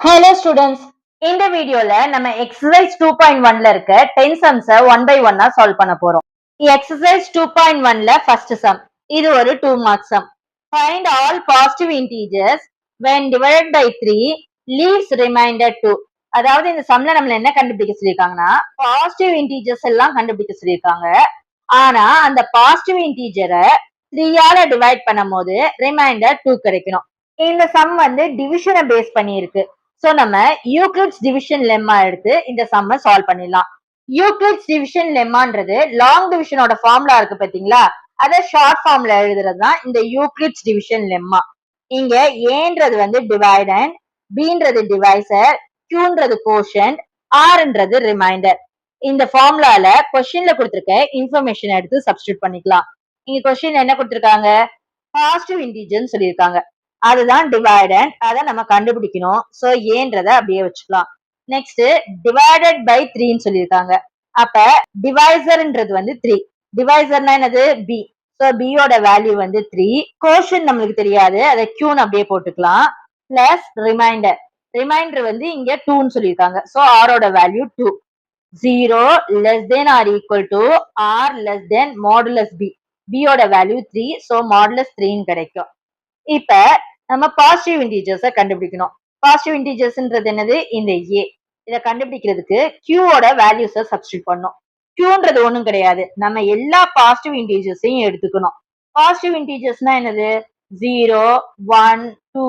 Hello students, இந்த வீடியோல நம்ம exercise 2.1ல இருக்க 10 sums one by one solve பண்ண போறோம். exercise 2.1ல first sum. இது ஒரு 2 mark sum. Find all positive integers when divided by 3 leaves remainder 2. அதாவது இந்த சம்ல நம்மள என்ன கண்டுபிடிக்க சொல்லிருக்காங்கன்னா பாசிட்டிவ் இன்டீஜர்ஸ் எல்லாம் கண்டுபிடிக்க சொல்லிருக்காங்க. ஆனா அந்த பாசிட்டிவ் இன்டீஜரை 3 ஆல டிவைட் பண்ணும்போது ரிமைண்டர் 2 கிடைக்கணும். இந்த சம் டிவிஷனை பேஸ் பண்ணி இருக்கு. சோ நம்ம யூக்ளிட்ஸ் டிவிஷன் லெம்மா எடுத்து இந்த சம்ம சால்வ் பண்ணிடலாம். யூக்ளிட்ஸ் டிவிஷன் லெம்மான்றது லாங் டிவிஷனோட ஃபார்முலா இருக்கு பாத்தீங்களா, அத ஷார்ட் ஃபார்ம்ல எழுதுறது தான் இந்த யூக்ளிட்ஸ் டிவிஷன் லெம்மா. இங்க ஏன்றது டிவைடண்ட், பீன்றது டிவைசர், கியூன்றது கோஷன்ட், ஆர்ன்றது ரிமைண்டர். இந்த ஃபார்முலால கொஸ்டின்ல கொடுத்திருக்க இன்ஃபர்மேஷன் எடுத்து சப்ஸ்டியூட் பண்ணிக்கலாம். இங்க கொஸ்டின் என்ன கொடுத்திருக்காங்க, பாசிட்டிவ் இன்டீஜர்னு சொல்லியிருக்காங்க. அதுதான் டிவைடண்ட், அதை நம்ம கண்டுபிடிக்கணும். சோ ஏன்றத அப்படியே வச்சுக்கலாம். நெக்ஸ்ட் டிவைடட் பை 3ன்னு சொல்லியிருக்காங்க. அப்ப டிவைசர்ன்றது 3. டிவைசர்னா என்னது, பி. சோ பியோட வேல்யூ 3. கோஷன் நம்மளுக்கு தெரியாது, அதை கியூன்னு அப்படியே போட்டுக்கலாம். Plus reminder. ரிமைண்டர் இங்க 2ன்னு சொல்லியிருக்காங்க. சோ ஆரோட value 2. 0 less than or equal to r less than modulus b. பியோட வேல்யூ 3. சோ மாடுலஸ் 3ன்னு கிடைக்கும். இப்ப நம்ம பாசிட்டிவ் இன்டீஜர்ஸ கண்டுபிடிக்கணும். பாசிட்டிவ் இன்டீஜர்ஸ்ன்றது என்னது, இந்த ஏ. இத கண்டுபிடிக்கிறதுக்கு கியூவோட வேல்யூஸ சப்ஸ்டியூட் பண்ணணும். கியூன்றது ஒண்ணும் கிடையாது, நம்ம எல்லா பாசிட்டிவ் இன்டீஜர்ஸையும் எடுத்துக்கணும். பாசிட்டிவ் இன்டீஜர்ஸ்னா என்னது, 0 1 2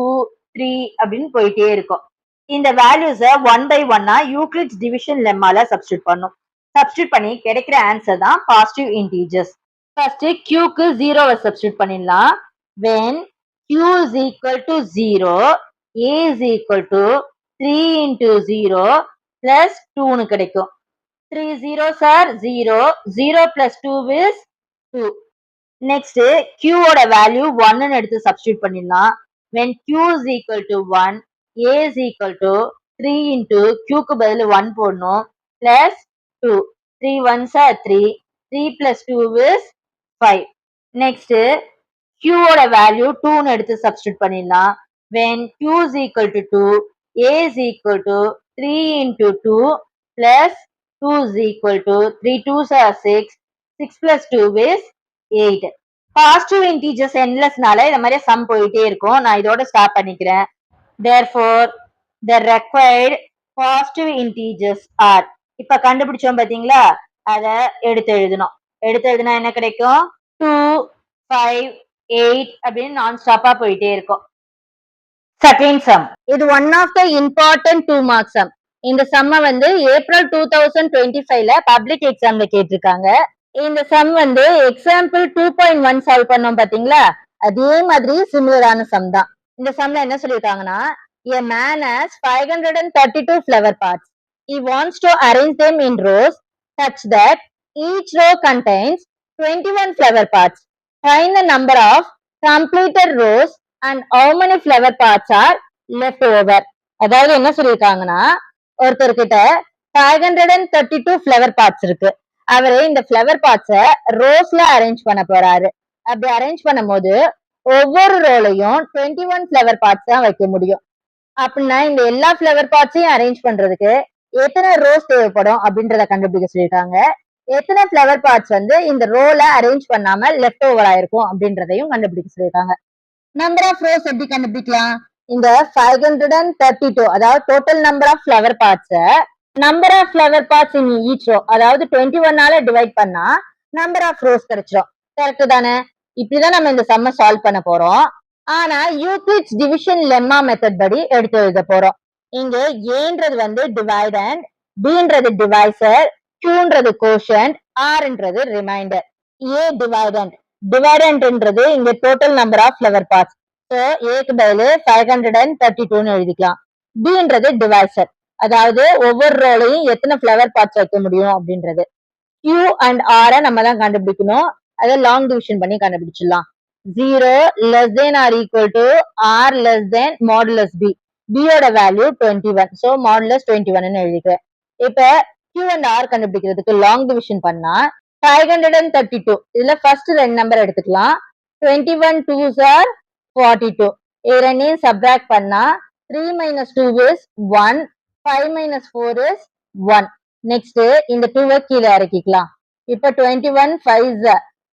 3 அப்படின்னு போயிட்டே இருக்கும். இந்த வேல்யூஸ ஒன் பை ஒன்னா யூக்ளிட்ஸ் டிவிஷன் லெம்மால சப்ஸ்டியூட் பண்ணும். சப்ஸ்டியூட் பண்ணி கிடைக்கிற ஆன்சர் தான் பாசிட்டிவ் இன்டீஜர்ஸ். ஃபர்ஸ்ட் கியூக்கு 0வை சப்ஸ்டியூட் பண்ணிடலாம். when q is equal to 0, a is equal to 3 into 0 plus 2 கிடைக்கும். 3 zeros are 0, 0 plus 2 is 2. Next, q ஓட வேல்யூ 1 எடுத்து சப்ஸ்டியூட் பண்ணிடலாம். when q is equal to 1, a is equal to 3 into q க்கு பதில் 1 போடணும், plus 2. 3 ones are 3, 3 plus 2 is 5. Next, q ஓட value 2 எடுத்து substitute பண்ணிடலாம். when q is equal to 2, a is equal to 3 into 2 plus 2 is equal to 3 2s are 6, 6 plus 2 is 8. Positive integers எண்ட்லெஸ்னால இந்த மாதிரி some போயிட்டே இருக்கும். நான் இதோட ஸ்டாப் பண்ணிக்கிறேன். therefore the required positive integers are, இப்ப கண்டுபிடிச்சோம் பாத்தீங்களா, அத எடுத்து எழுதணும். எடுத்து எழுதுனா என்ன கிடைக்கும், 2 5 8 அப்படின்னு நான் ஸ்டாப்பா போயிட்டே இருக்கும். செகண்ட் சம், இது one of the important 2 mark sum. இந்த சம்ம ஏப்ரல் 2025ல பப்ளிக் எக்ஸாம்ல கேட்டிருக்காங்க. இந்த சம் எக்ஸாம்பிள் 2.1 சால்வ் பண்ணோம் பாத்தீங்களா, அதே மாதிரி சிமிலரான சம் தான். இந்த சம்ல என்ன சொல்லிருக்காங்கன்னா, a man has 532 flower pots. He wants to arrange them in rows such that each row contains 21 flower pots. Find the number of completed rows and how many flower pots are left over. அதாவது என்ன சொல்லிருக்காங்கன்னா, ஒருத்தர்கிட்ட 532 flower parts இருக்கு. அவரு இந்த flower parts ரோஸ்ல arrange பண்ண போறாரு. அப்படி arrange பண்ணும்போது ஒவ்வொரு ரோலையும் 21 ஃபிளவர் பார்ட்ஸ் தான் வைக்க முடியும். அப்படின்னா இந்த எல்லா ஃபிளவர் பார்ட்ஸையும் அரேஞ்ச் பண்றதுக்கு எத்தனை ரோஸ் தேவைப்படும் அப்படின்றத கண்டுபிடிக்க சொல்லியிருக்காங்க. எத்தனை ஃபிளவர் பார்ட்ஸ் இந்த ரோல அரேஞ்ச் பண்ணாம லெஃப்ட் ஓவர் ஆயிருக்கும் அப்படின்றதையும் கண்டுபிடிக்க சொல்லியிருக்காங்க. நம்பர் ஆஃப் ரோஸ் எப்படி கண்டுபிடிக்கலாம், இந்த 532 அதாவது total number of flower parts number of flower parts in each row அதாவது 21ஆல டிவைட் பண்ணா நம்பர் ஆஃப் ரோஸ் கிடைச்சிடும். கரெக்ட் தானே? இப்படிதான் நம்ம இந்த சம்ம சால்வ் பண்ண போறோம். ஆனா யூக்ளிட்ஸ் டிவிஷன் லெம்மா மெத்தட் படி எடுத்து எழுத போறோம். இங்க ஏன்றது டிவைடண்ட், பீன்றது டிவைசர், கியூன்றது கோஷன்ட், ஆர்ன்றது ரிமைண்டர். A dividend. டிவைடண்ட்ன்றது இங்க total number of flower parts. So ஏக்கு பதில் 532ன்னு எழுதிக்கலாம். பீன்றது டிவைசர், அதாவது ஒவ்வொரு ரோலையும் எத்தனை ஃபிளவர் பார்ட்ஸ் வைக்க முடியும் அப்படின்றது. கியூ அண்ட் ஆரை நம்ம தான் கண்டுபிடிக்கணும். அதை லாங் டிவிஷன் பண்ணி கண்டுபிடிச்சிடலாம். 0 less than or equal to r less than modulus b. b ஓட வேல்யூ 21. சோ modulus 21ன்னு எழுதிக்கிறேன். இப்ப q and r கண்டுபிடிக்கிறதுக்கு லாங் டிவிஷன் பண்ணா 532. இதுல ஃபர்ஸ்ட் ரெண்டு நம்பர் எடுத்துக்கலாம். 21 2s are 42. இது ரெண்டையும் சப்ராக்ட் பண்ணா 3 minus 2 is 1. 5 minus 4 is 1. Next, இந்த 2 கீழே இறக்கிக்கலாம். இப்ப 21 5s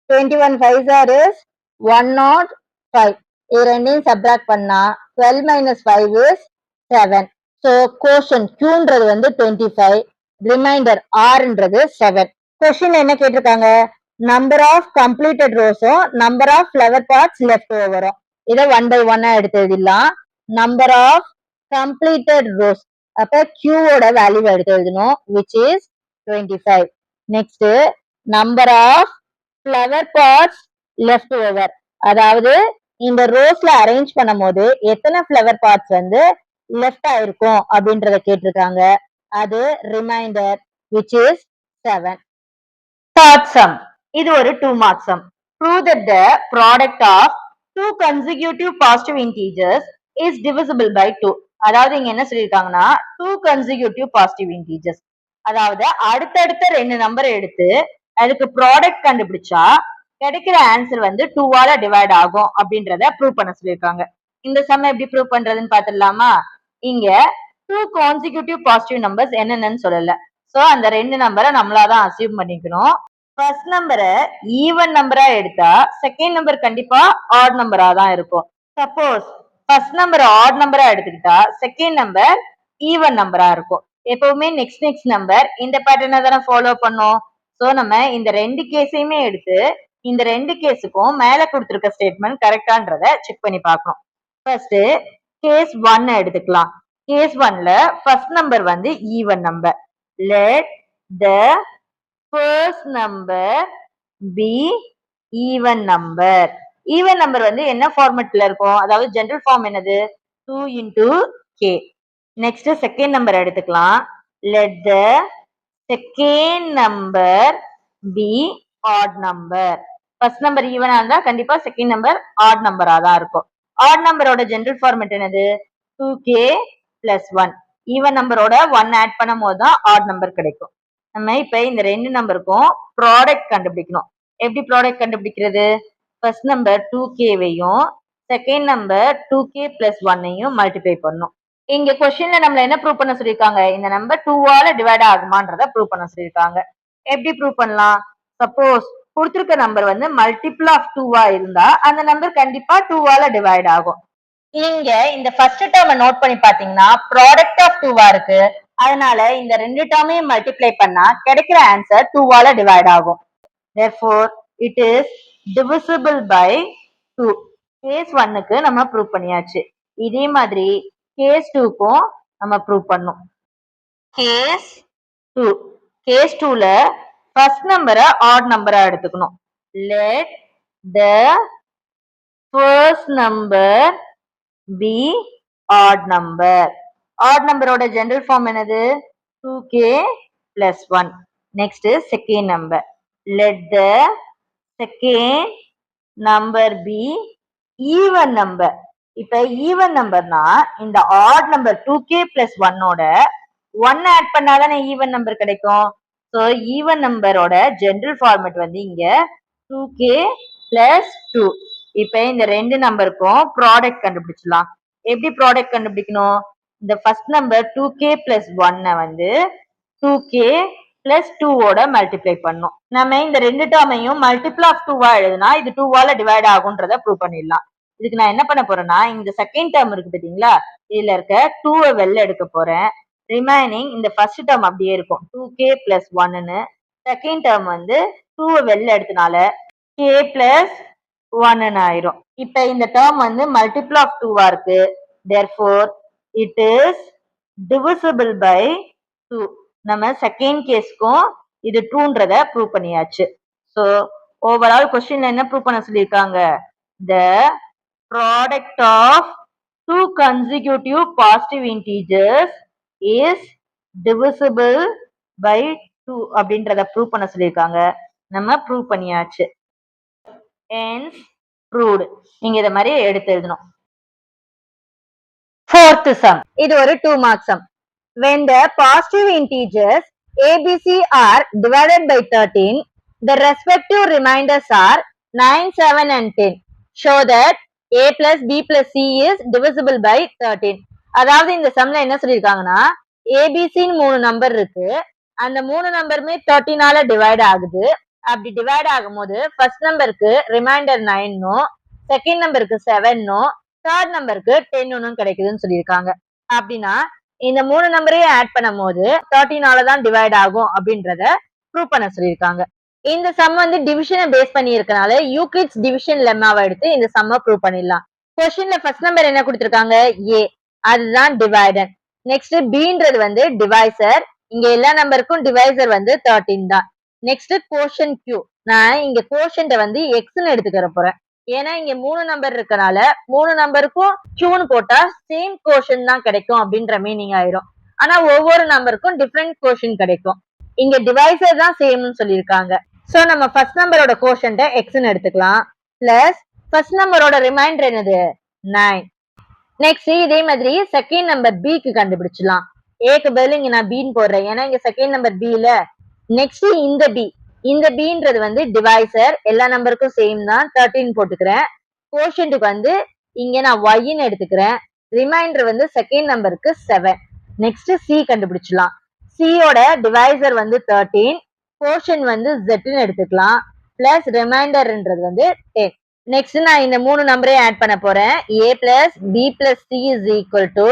21 5s is 105. இது ரெண்டையும் subtract பண்ணா 12 minus 5 is 7. So, quotient Qன்றது வந்து 25. Remainder Rன்றது 7. Question என்ன கேட்டிருக்காங்க? Number of completed rows number of flower pots left over. இதை 1 by 1 எடுத்து எழுதிடலாம். Number of completed rows. அப்ப Q ஓட வேல்யூ எடுத்து எழுதணும், which is 25. Next, number of flower pots left over. அதாவது இந்த ரோஸ்ல அரேஞ்ச் பண்ணும் போது எத்தனை ஃபிளவர் பார்ட்ஸ் வந்து லெஃப்ட் ஆயிருக்கும் அப்படின்றத கேட்டிருக்காங்க. அது reminder, which is 7. Third sum. இது ஒரு 2 mark sum. Prove that the product of two consecutive positive integers is divisible by 2. அதாவது இங்க என்ன சொல்லிருக்காங்கன்னா two consecutive positive integers. அதாவது அடுத்தடுத்த ரெண்டு நம்பரை எடுத்து அதுக்கு ப்ராடக்ட் கண்டுபிடிச்சா கிடைக்கிற ஆன்சர் வந்து 2ஆல டிவைட் ஆகும் அப்படின்றத ப்ரூவ் பண்ண சொல்லியிருக்காங்க. இந்த சம் எப்படி ப்ரூவ் பண்றதுன்னு பாத்துடலாமா? இங்க டூ கான்சிக்யூட்டிவ் பாசிட்டிவ் நம்பர்ஸ் என்னென்னு சொல்லல. சோ அந்த ரெண்டு நம்பரை நம்மளாதான் அசியூம் பண்ணிக்கணும். ஃபர்ஸ்ட் நம்பரை ஈவன் நம்பரா எடுத்தா செகண்ட் நம்பர் கண்டிப்பா ஆட் நம்பரா தான் இருக்கும். சப்போஸ் ஃபர்ஸ்ட் நம்பர் ஆட் நம்பரா எடுத்துக்கிட்டா செகண்ட் நம்பர் ஈவன் நம்பரா இருக்கும். எப்பவுமே நெக்ஸ்ட் நம்பர் இந்த பேட்டர்னை தானே ஃபாலோ பண்ணும். சோ நம்ம இந்த ரெண்டு கேஸையுமே எடுத்து இந்த ரெண்டு கேஸுக்கும் மேல கொடுத்திருக்க ஸ்டேட்மெண்ட் கரெக்டான்றத செக் பண்ணி பார்க்கணும். ஃபர்ஸ்ட் கேஸ் 1 எடுத்துக்கலாம். கேஸ் 1ல ஃபர்ஸ்ட் நம்பர் வந்து even number. Let the first number be even number. Even number வந்து என்ன ஃபார்மேட்ல இருக்கும்? அதாவது ஜெனரல் ஃபார்ம் என்னது? 2 into k. Next second number எடுத்துக்கலாம். let the second number be odd number. First number ஈவனா இருந்தா கண்டிப்பா செகண்ட் நம்பர் ஆட் நம்பரா தான் இருக்கும். ஆட் நம்பரோட ஜெனரல் ஃபார்மேட் என்னது? 2k plus 1. ஈவன் நம்பரோட 1 ஆட் பண்ணும் போது தான் ஆட் நம்பர் கிடைக்கும். நம்ம இப்ப இந்த ரெண்டு நம்பருக்கும் ப்ராடக்ட் கண்டுபிடிக்கணும். எப்படி ப்ராடக்ட் கண்டுபிடிக்கிறது? ஃபர்ஸ்ட் நம்பர் 2kவையும் செகண்ட் நம்பர் 2k plus 1ஐயும் மல்டிப்ளை பண்ணணும். இங்க கொஸ்டின்ல நம்மள என்ன ப்ரூவ் பண்ண சொல்லியிருக்காங்க? இந்த நம்பர் 2ஆல டிவைட் ஆகுமான்றத ப்ரூவ் பண்ண சொல்லியிருக்காங்க. எப்படி ப்ரூவ் பண்ணலாம்? சப்போஸ் கொடுத்திருக்க நம்பர் வந்து மல்டிபிள் ஆஃப் 2ஆ இருந்தா அந்த நம்பர் கண்டிப்பா 2ஆல டிவைட் ஆகும். நீங்க இந்த ஃபர்ஸ்ட் டேர்மை நோட் பண்ணி பாத்தீங்கன்னா ப்ராடக்ட் ஆஃப் 2வா இருக்கு. அதனால இந்த ரெண்டு டேர்மையும் மல்டிப்ளை பண்ணா கிடைக்கிற ஆன்சர் 2ஆல டிவைட் ஆகும். therefore it is divisible by 2. Case 1க்கு நம்ம ப்ரூவ் பண்ணியாச்சு. இதே மாதிரி கேஸ் 2க்கும் நம்ம ப்ரூவ் பண்ணோம். கேஸ் 2. கேஸ் 2ல ஃபர்ஸ்ட் நம்பரை ஆட் நம்பரா எடுத்துக்கணும். let the first number be odd number. odd நம்பரோட ஜெனரல் ஃபார்ம் என்னது? 2k plus 1. Next second number. let the second number be even number. இப்ப ஈவன் நம்பர்னா இந்த ஆட் நம்பர் 2k plus 1ஓட 1 add பண்ணாதானே ஈவன் நம்பர் கிடைக்கும். சோ ஈவன் நம்பரோட general format வந்து இங்க 2k plus 2. இப்ப இந்த ரெண்டு நம்பருக்கும் ப்ராடக்ட் கண்டுபிடிச்சலாம். எப்படி ப்ராடக்ட் கண்டுபிடிக்கணும்? இந்த ஃபர்ஸ்ட் நம்பர் 2k plus 1 வந்து 2k plus 2ஓட மல்டிப்ளை பண்ணும். நம்ம இந்த ரெண்டு டேர்மையும் மல்டிபிள் ஆஃப் 2வா எழுதுனா இது 2ஆல டிவைட் ஆகும்ன்றத ப்ரூவ் பண்ணிடலாம். இதுக்கு நான் என்ன பண்ண போறேன்னா இந்த செகண்ட் டேர்ம் இருக்கு பாத்தீங்களா, இதுல இருக்க 2வை வெளில எடுக்க போறேன். ரிமைனிங் இந்த ஃபர்ஸ்ட் டேர்ம் அப்படியே இருக்கும் 2k plus 1ன்னு. செகண்ட் டேர்ம் வந்து 2வை வெளில எடுத்தனால k plus 1ன்னு ஆயிரும். இப்ப இந்த டேர்ம் வந்து மல்டிபிள் ஆஃப் 2வா இருக்கு. therefore it is divisible by 2. நம்ம செகண்ட் கேஸ்க்கும் இது ட்ரூன்றத ப்ரூவ் பண்ணியாச்சு. சோ ஓவரால் கொஸ்டின்ல என்ன ப்ரூவ் பண்ண சொல்லியிருக்காங்க? the product of two consecutive positive integers is divisible by 2 அப்படின்றத ப்ரூவ் பண்ண சொல்லியிருக்காங்க. நம்ம ப்ரூவ் பண்ணியாச்சு. hence proved. நீங்க இத மாதிரி எடுத்து எழுதணும். Fourth sum. இது ஒரு 2 mark sum. When the positive integers a, b, c are divided by 13, the respective remainders are 9, 7 and 10. Show that a plus b plus c is divisible by 13. அதாவது இந்த சம்ல என்ன சொல்லியிருக்காங்கன்னா ஏபிசின்னு 3 நம்பர் இருக்கு. அந்த 3 நம்பருமே 13ஆல டிவைட் ஆகுது. அப்படி டிவைட் ஆகும்போது ஃபர்ஸ்ட் நம்பருக்கு ரிமைண்டர் 9னும், செகண்ட் நம்பருக்கு 7னும், தேர்ட் நம்பருக்கு 10னும் கிடைக்குதுன்னு சொல்லியிருக்காங்க. அப்படின்னா இந்த 3 நம்பரையும் ஆட் பண்ணும் போது 13ஆல தான் டிவைட் ஆகும் அப்படின்றத ப்ரூவ் பண்ண சொல்லியிருக்காங்க. இந்த சம் வந்து டிவிஷனை பேஸ் பண்ணி இருக்கனால யூக்ளிட்ஸ் டிவிஷன் லெம்மாவை எடுத்து இந்த சம்மை ப்ரூவ் பண்ணிடலாம். கொஸ்டின்ல ஃபர்ஸ்ட் நம்பர் என்ன கொடுத்திருக்காங்க? ஏ, அதுதான் டிவைடர். நெக்ஸ்ட் பின்றது வந்து டிவைசர். இங்க எல்லா நம்பருக்கும் டிவைசர் வந்து 13 தான். நெக்ஸ்ட் கோஷன் கியூ. நான் இங்க கோஷன்ட வந்து எக்ஸ்ன்னு எடுத்துக்கிற போறேன். ஏன்னா இங்க 3 நம்பர் இருக்கனால 3 நம்பருக்கும் கியூன்னு போட்டா சேம் கோஷன் தான் கிடைக்கும் அப்படின்ற மீனிங் ஆயிரும். ஆனா ஒவ்வொரு நம்பருக்கும் டிஃப்ரெண்ட் கோஷன் கிடைக்கும். இங்க டிவைசர் தான் சேம்னு சொல்லியிருக்காங்க. சோ நம்ம ஃபர்ஸ்ட் நம்பரோட கோஷன்ட எக்ஸ்ன்னு எடுத்துக்கலாம். பிளஸ் ஃபர்ஸ்ட் நம்பரோட ரிமைண்டர் என்னது? 9. நெக்ஸ்ட் இதே மாதிரி செகண்ட் நம்பர் பிக்கு கண்டுபிடிச்சலாம். ஏக்கு பதில் இங்க நான் பின்னு போடுறேன், ஏன்னா இங்க செகண்ட் நம்பர் பில. நெக்ஸ்ட் இந்த பின்றது வந்து டிவைசர், எல்லா நம்பருக்கும் சேம் தான், 13 போட்டுக்கிறேன். கோஷன்ட்டுக்கு வந்து இங்க நான் ஒய்ன்னு எடுத்துக்கிறேன். ரிமைண்டர் வந்து செகண்ட் நம்பருக்கு 7. நெக்ஸ்ட் சி கண்டுபிடிச்சலாம். சியோட டிவைசர் வந்து 13, கோஷன் வந்து ஜெட்னு எடுத்துக்கலாம். பிளஸ் ரிமைண்டர்ன்றது வந்து 10. நெக்ஸ்ட் நான் இந்த 3 நம்பரையும் ஆட் பண்ண போறேன். a plus b plus c is equal to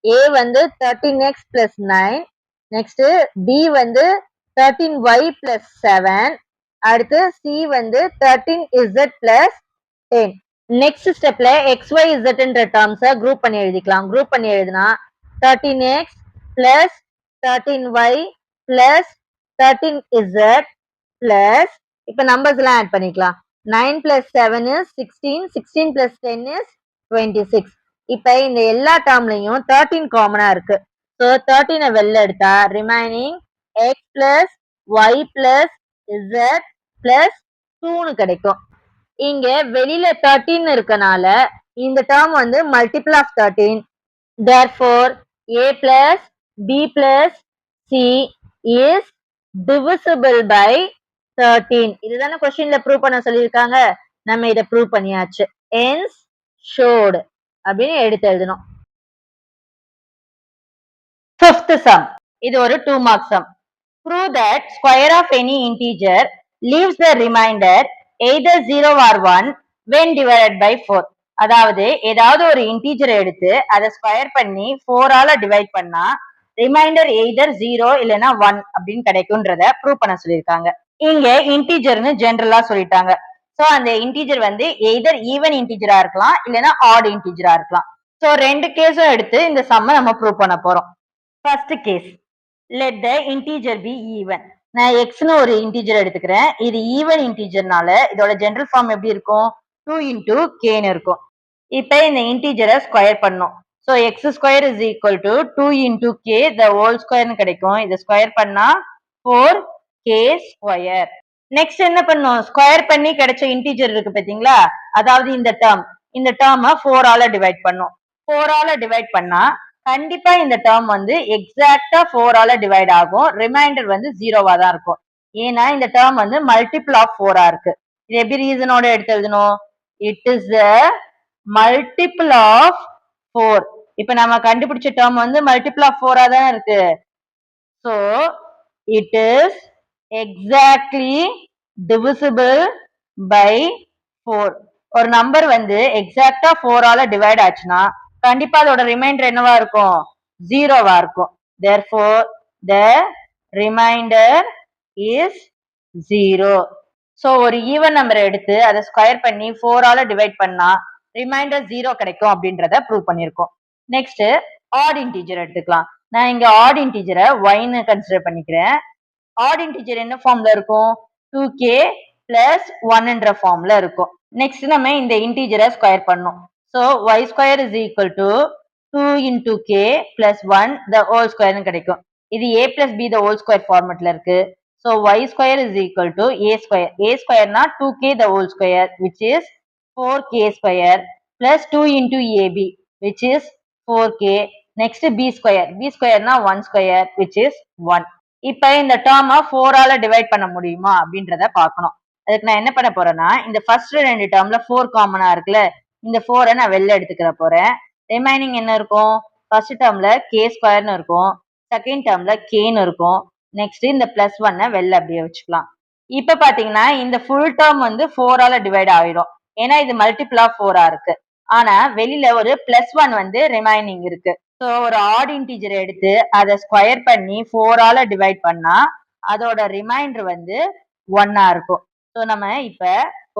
a வந்து 13x plus 9, நெக்ஸ்ட் b வந்து 13y plus 7, அடுத்து c வந்து 13z plus 10. நெக்ஸ்ட் ஸ்டெப்ல xyzன்ற டேர்ம்ஸை குரூப் பண்ணி எழுதிக்கலாம். குரூப் பண்ணி எழுதினா 13x plus 13y plus 13z plus இப்ப நம்பர்ஸ் எல்லாம் ஆட் பண்ணிக்கலாம். 9 plus 7 is 16, 16 plus 10 is 26. இப்ப இந்த எல்லா டேர்ம்லயும் 13 காமனா இருக்கு. So 13 வெளில எடுத்தா remaining x plus y plus z plus 2 கிடைக்கும். இங்க வெளியில 13 இருக்கனால இந்த டேர்ம் வந்து multiple of 13. Therefore a plus b plus c is divisible by 13. இதுதானே கொஸ்டின்ல ப்ரூவ் பண்ண சொல்லியிருக்காங்க. நம்ம இதை ப்ரூவ் பண்ணியாச்சு. hence showed அப்படின்னு எடுத்து எழுதணும். Fifth sum. இது ஒரு 2 mark sum. Prove that square of any integer leaves the remainder either 0 or 1 when divided by 4. அதாவது ஏதாவது ஒரு இன்டீஜரை எடுத்து அதை ஸ்கொயர் பண்ணி 4ஆல டிவைட் பண்ணா ரிமைண்டர் எய்தர் 0 இல்லைன்னா 1 அப்படின்னு கிடைக்கும்ன்றத ப்ரூவ் பண்ண சொல்லியிருக்காங்க. இங்க இன்டீஜர்னு ஜெனரலா சொல்லிட்டாங்க. சோ அந்த இன்டீஜர் வந்து எய்தர் ஈவன் இன்டீஜரா இருக்கலாம் இல்லைன்னா ஆட் இன்டீஜரா இருக்கலாம். சோ ரெண்டு கேஸும் எடுத்து இந்த சம்ம நம்ம ப்ரூவ் பண்ண போறோம். First case, let the integer be even. நான் எக்ஸ்னு ஒரு இன்டீஜர் எடுத்துக்கிறேன். இது ஈவன் இன்டீஜர்னால இதோட ஜெனரல் ஃபார்ம் எப்படி இருக்கும்? 2 into kன்னு இருக்கும். இப்ப இந்த இன்டீஜரை ஸ்கொயர் பண்ணும். So X square is equal to 2 into k the whole squareன்னு கிடைக்கும். இதை ஸ்கொயர் பண்ணா 4k ஸ்கொயர். நெக்ஸ்ட் என்ன பண்ணும்? ஸ்கொயர் பண்ணி கிடைச்ச இன்டீஜர் இருக்கு பாத்தீங்களா, அதாவது இந்த டேர்மை 4ஆல டிவைட் பண்ணும். 4ஆல டிவைட் பண்ணா கண்டிப்பா இந்த டேர்ம் வந்து எக்ஸாக்டா 4ஆல டிவைட் ஆகும். ரிமைண்டர் வந்து 0வா தான் இருக்கும். ஏன்னா இந்த டேர்ம் வந்து மல்டிபிள் ஆஃப் 4ஆ இருக்கு. இது எப்படி ரீசனோட எடுத்து எழுதணும்? It is a multiple of 4. இப்ப நம்ம கண்டுபிடிச்ச டேர்ம் வந்து மல்டிபிள் ஆஃப் 4ஆ தான் இருக்கு. So it is exactly divisible by 4. ஒரு நம்பர் வந்து எக்ஸாக்டா 4ஆல டிவைட் ஆச்சுன்னா கண்டிப்பா அதோட ரிமைண்டர் என்னவா இருக்கும்? 0வா இருக்கும். Therefore the remainder is 0. So ஒரு ஈவன் நம்பரை எடுத்து அதை ஸ்கொயர் பண்ணி 4ஆல டிவைட் பண்ணா ரிமைண்டர் 0 கிடைக்கும் அப்படின்றத ப்ரூவ் பண்ணிருக்கோம். நெக்ஸ்ட் ஆட் இன்டீஜர் எடுத்துக்கலாம். நான் இங்க ஆட் இன்டீஜரை yன்னு கன்சிடர் பண்ணிக்கிறேன். ஆட் இன்டீஜர் என்ன ஃபார்ம்ல இருக்கும்? 2k plus 1ன்ற ஃபார்ம்ல இருக்கும். நெக்ஸ்ட் நம்ம இந்த இன்டீஜரை ஸ்கொயர் பண்ணோம். So y square is equal to 2 into k plus 1 the whole square கிடைக்கும். இது a plus b the whole square ஃபார்மட்ல இருக்கு. So y square is equal to a square. a squareனா 2k the whole square which is 4k square plus 2 into ab which is 4k. Next b square. b squareனா 1 square which is 1. இப்ப இந்த டேர்மை 4ஆல divide பண்ண முடியுமா அப்படின்றத பார்க்கணும். அதுக்கு நான் என்ன பண்ண போறேன்னா இந்த ஃபர்ஸ்ட் ரெண்டு டேர்ம்ல 4 காமனா இருக்குல்ல, இந்த 4 நான் வெளில எடுத்துக்கிற போறேன். ரிமைனிங் என்ன இருக்கும்? ஃபர்ஸ்ட் டேர்ம்ல கே ஸ்கொயர்னு இருக்கும், செகண்ட் டேர்ம்ல கேன்னு இருக்கும். நெக்ஸ்ட் இந்த பிளஸ் ஒன்னை வெளில அப்படியே வச்சுக்கலாம். இப்ப பாத்தீங்கன்னா இந்த ஃபுல் டேர்ம் வந்து 4ஆல டிவைட் ஆயிடும், ஏன்னா இது மல்டிபிள் ஆஃப் 4ஆ இருக்கு. ஆனா வெளியில ஒரு பிளஸ் ஒன் வந்து ரிமைனிங் இருக்கு. ஸோ ஒரு ஆட் இன்டிஜர் எடுத்து அதை ஸ்கொயர் பண்ணி 4ஆல டிவைட் பண்ணா அதோட ரிமைண்டர் வந்து 1ஆ இருக்கும். ஸோ நம்ம இப்ப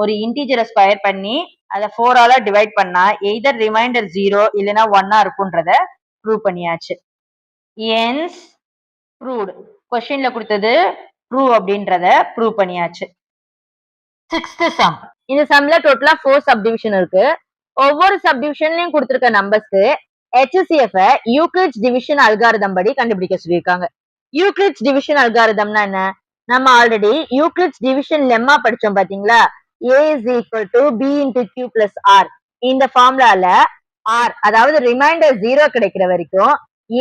ஒரு இன்டிஜரை ஸ்கொயர் பண்ணி அதை 4ஆல டிவைட் பண்ணா எய்தர் ரிமைண்டர் 0 இல்லைன்னா 1ஆ இருக்கும்ன்றத ப்ரூவ் பண்ணியாச்சு. Hence proved. கொஸ்டின்ல கொடுத்தது ப்ரூவ் அப்படின்றத ப்ரூவ் பண்ணியாச்சு. Sixth sum. இந்த சம்ல டோட்டலா 4 சப்டிவிஷன் இருக்கு. ஒவ்வொரு சப்டிவிஷன்லயும் கொடுத்திருக்க நம்பர்ஸ்க்கு HCF யூக்ளிட்ஸ் டிவிஷன் அல்காரிதம் படி கண்டுபிடிக்க சொல்லியிருக்காங்க. யூக்ளிட்ஸ் டிவிஷன் அல்காரிதம்னா என்ன? நம்ம ஆல்ரெடி யூக்ளிட்ஸ் டிவிஷன் லெம்மா படிச்சோம் பாத்தீங்களா? A is equal to B into Q plus R. இந்த ஃபார்முலால R அதாவது ரிமைண்டர் 0 கிடைக்கிற வரைக்கும்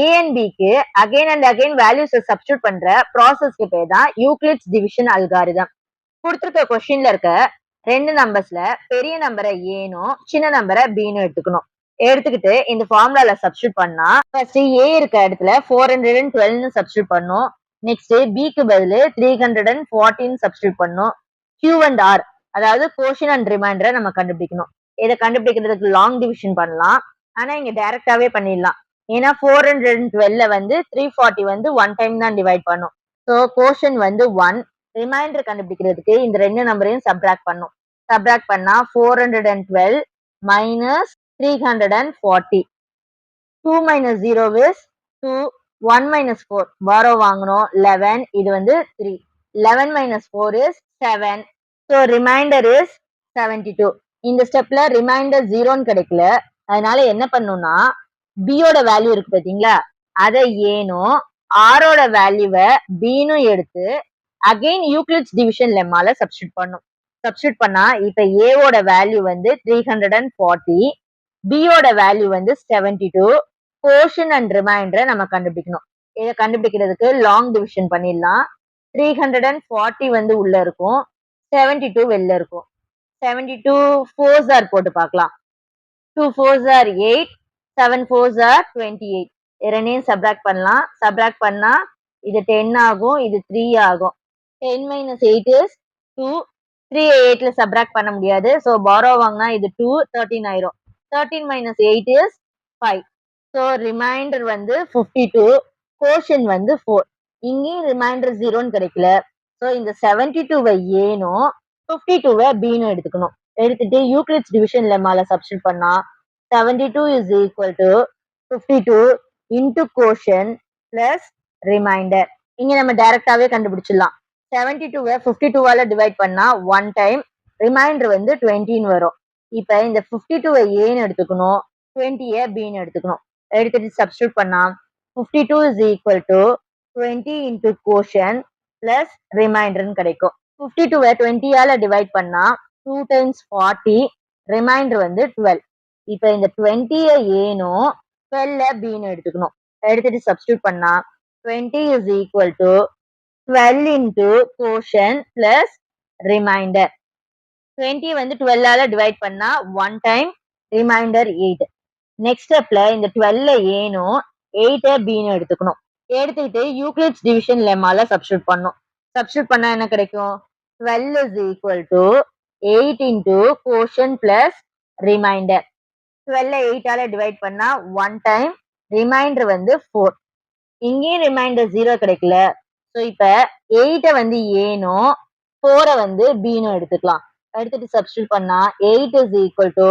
A and B க்கு again and again values substitute பண்ற ப்ராசஸ்க்கு பேர் தான் யூக்ளிட்ஸ் டிவிஷன் அல்காரிதம். கொடுத்திருக்க கொஸ்டின்ல இருக்க ரெண்டு நம்பர்ஸ்ல பெரிய நம்பரை ஏனும் சின்ன நம்பரை பின்னு எடுத்துக்கிட்டு இந்த ஃபார்முலால சப்ஸ்டியூட் பண்ணா ஃபர்ஸ்ட் ஏ இருக்க இடத்துல 412 சப்ஸ்டியூட் பண்ணும். நெக்ஸ்ட் பிக்கு பதில் 314 சப்ஸ்டியூட் பண்ணும். Q அண்ட் R அதாவது கோஷன் அண்ட் ரிமைண்டரை நம்ம கண்டுபிடிக்கணும். இதை கண்டுபிடிக்கிறதுக்கு லாங் டிவிஷன் பண்ணலாம், ஆனா இங்க டைரக்டாவே பண்ணிடலாம். ஏன்னா 412 வந்து 340 வந்து ஒன் டைம் தான் டிவைட் பண்ணும். ஸோ கோஷன் வந்து 1, ரிமைண்டர் கண்டுபிடிக்கிறதுக்கு இந்த ரெண்டு நம்பரையும் சப்ராக்ட் பண்ணும். சப்ராக்ட் பண்ணா 412 minus 340. 2 minus 0 is 2, 1 minus 4 borrow வாங்கணும் 11, இது வந்து 3. 11 minus 4 is 7. So remainder is 72. இந்த ஸ்டெப்ல ரிமைண்டர் 0ன்னு கிடைக்கல, அதனால என்ன பண்ணணும்னா பியோட வேல்யூ இருக்கு பாத்தீங்களா, அதை ஏனும் ஆரோட வேல்யூவை பின்னு எடுத்து அகைன் யூக்ளிட்ஸ் டிவிஷன் லெம்மால சப்ஸ்டியூட் பண்ணும். சப்ஸ்டியூட் பண்ணா இப்ப ஏவோட வேல்யூ வந்து 340, பியோட வேல்யூ வந்து 72. கோஷன் அண்ட் ரிமைண்டரை நம்ம கண்டுபிடிக்கணும். இதை கண்டுபிடிக்கிறதுக்கு லாங் டிவிஷன் பண்ணிடலாம். 340 வந்து உள்ள இருக்கும், 72 வெளில இருக்கும். 72 4s are போட்டு பார்க்கலாம். 2 4s are 8, 7 4s are 28. இரண்டையும் சப்ராக்ட் பண்ணலாம். சப்ராக்ட் பண்ணா இது 10 ஆகும், இது 3 ஆகும். 10 minus 8 is 2. 3 8ல சப்ராக்ட் பண்ண முடியாது, ஸோ பாரோ வாங்கினா இது 2, 13 ஆயிரும். 13 minus 8 is 5. ஸோ ரிமைண்டர் வந்து 52, கோஷன் வந்து 4. இங்கேயும் ரிமைண்டர் 0ன்னு கிடைக்கல, ஸோ இந்த 72வை ஏனும் 52வை பின்னு எடுத்துக்கணும். எடுத்துட்டு யூக்ளிட்ஸ் டிவிஷன் லெம்மால சப்ஸ்டியூட் பண்ணா 72 is equal to 52 into quotient plus reminder. இங்க நம்ம டைரக்டாவே கண்டுபிடிச்சிடலாம். 72வை 52வால டிவைட் பண்ணா 1 டைம், ரிமைண்டர் வந்து 20ன்னு வரும். இப்ப இந்த 52வை ஏன்னு எடுத்துக்கணும், 20யை பின்னு எடுத்துக்கணும். எடுத்துட்டு சப்ஸ்டியூட் பண்ணா 52 is equal to 20 into quotient plus ரிமைண்டர்னு கிடைக்கும். 52வை 20ஆல டிவைட் பண்ணா 2 times 40, ரிமைண்டர் வந்து 12. இப்ப இந்த 20யை ஏனும் 12ல பின்னு எடுத்துக்கணும். எடுத்துட்டு சப்ஸ்டியூட் பண்ணா 20 is equal to 12 into quotient plus reminder. 20 வந்து 12ஆல டிவைட் பண்ணா 1 டைம், ரிமைண்டர் 8. நெக்ஸ்ட் ஸ்டெப்ல இந்த 12ல ஏனும் 8யை பின்னு எடுத்துக்கணும். எடுத்துக்கிட்டு யூக்ளிட்ஸ் டிவிஷன் லெம்மால சப்ஸ்டியூட் பண்ணும். சப்ஸ்டியூட் பண்ணா என்ன கிடைக்கும்? 12 is equal to 8 into quotient plus remainder. 12ல 8ஆல டிவைட் பண்ணா 1 டைம், ரிமைண்டர் வந்து 4. இங்கேயும் ரிமைண்டர் 0 கிடைக்கல, ஸோ இப்ப 8ை வந்து ஏனும் 4ை வந்து பின்னு எடுத்துக்கலாம். எடுத்துட்டு சப்ஸ்டியூட் பண்ணா 8 is equal to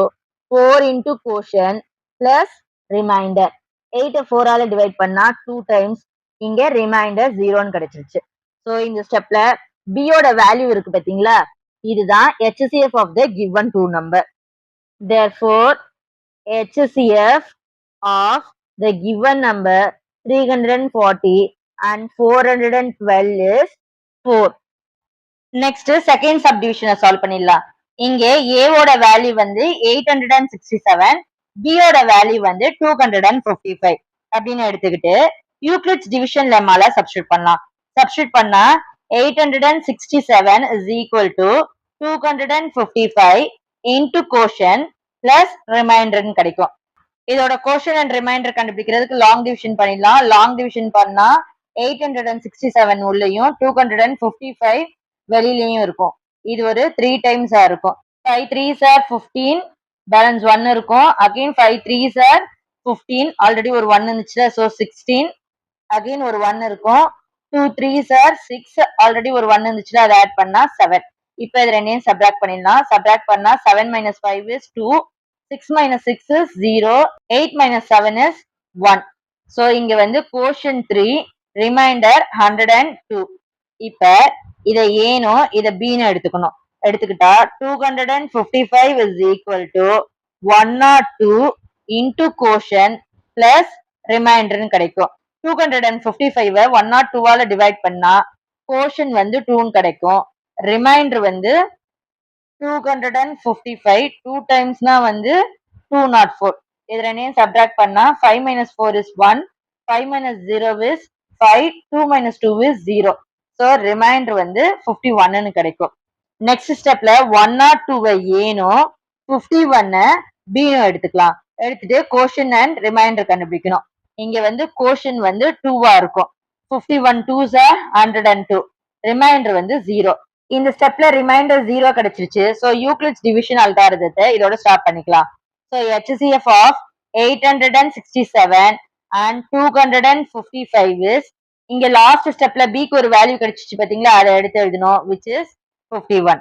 4 into quotient plus remainder. 8ை 4ஆல டிவைட் பண்ணா 2 டைம்ஸ், இங்க ரிமைண்டர் 0ன்னு கிடைச்சிருச்சு. ஸோ இந்த ஸ்டெப்ல பியோட வேல்யூ இருக்கு பாத்தீங்களா, இதுதான் HCF of the given two number. Therefore HCF of the given number 340 and 412 is 4. Next second சப்டிவிஷனை சால்வ் பண்ணிடலாம். இங்க ஏவோட வேல்யூ வந்து 867, பியோட வேல்யூ வந்து 255 அப்படின்னு எடுத்துக்கிட்டு யூக்ளிட்ஸ் டிவிஷன் லெம்மால சப்ஸ்டியூட் பண்ணலாம். சப்ஸ்டியூட் பண்ணா 867 is equal to 255 into quotient plus ரிமைண்டர்னு கிடைக்கும். இதோட கோஷன் அண்ட் ரிமைண்டர் கண்டுபிடிக்கிறதுக்கு லாங் டிவிஷன் பண்ணிடலாம். லாங் டிவிஷன் பண்ணா 867 உள்ளயும் 255 வெளியிலயும் இருக்கும். இது ஒரு 3 டைம்ஸா இருக்கும். 5 3s are 15, பேலன்ஸ் 1 இருக்கும். அகைன் 5 3s are 15, ஆல்ரெடி ஒரு 1 இருந்துச்சுல, ஸோ 16. அகைன் ஒரு 1 இருக்கும். 2 3s are 6, ஆல்ரெடி ஒரு 1 இருந்துச்சுல, அதை ஆட் பண்ணா 7. இப்போ இது ரெண்டையும் சப்ராக்ட் பண்ணிடலாம். சப்ராக்ட் பண்ணா 7 minus 5 is 2, 6 minus 6 is 0, 8 minus 7 is 1. So இங்க வந்து கோஷன் 3, ரிமைண்டர் 102. இப்ப இதை ஏனோ இதை பீன்னு எடுத்துக்கணும். எடுத்துக்கிட்டா 255 is equal to 102 into quotient plus ரிமைண்டர்னு கிடைக்கும். 255 102 ஆல டிவைட் பண்ணா quotient வந்து 2 கிடைக்கும். ரிமைண்டர் வந்து 255 2 டைம்ஸ்னா வந்து 204. இது ரெண்டையும் சப்ட்ராக்ட் பண்ணா 5 minus 4 is 1, 5 minus 0 is 5, 2 minus 2 is 0. So remainder வந்து 51ன்னு கிடைக்கும். நெக்ஸ்ட் ஸ்டெப்ல 102 ஏனோ 51 பீனும் எடுத்துக்கலாம். எடுத்துட்டு கோஷன் அண்ட் ரிமைண்டர் கண்டுபிடிக்கணும். இங்க வந்து கோஷன் வந்து 2வா இருக்கும். 51 2s are 102, ரிமைண்டர் வந்து 0. இந்த ஸ்டெப்ல ரிமைண்டர் 0 கிடைச்சிருச்சு. ஸோ யூக்ளிட்ஸ் டிவிஷன் அல்காரிதத்தை இதோட ஸ்டார்ட் பண்ணிக்கலாம். So HCF of 867 and 255 is, இங்க லாஸ்ட் ஸ்டெப்ல பிக்கு ஒரு வேல்யூ கிடைச்சிச்சு பாத்தீங்களா, அதை எடுத்து எழுதணும், which is 51.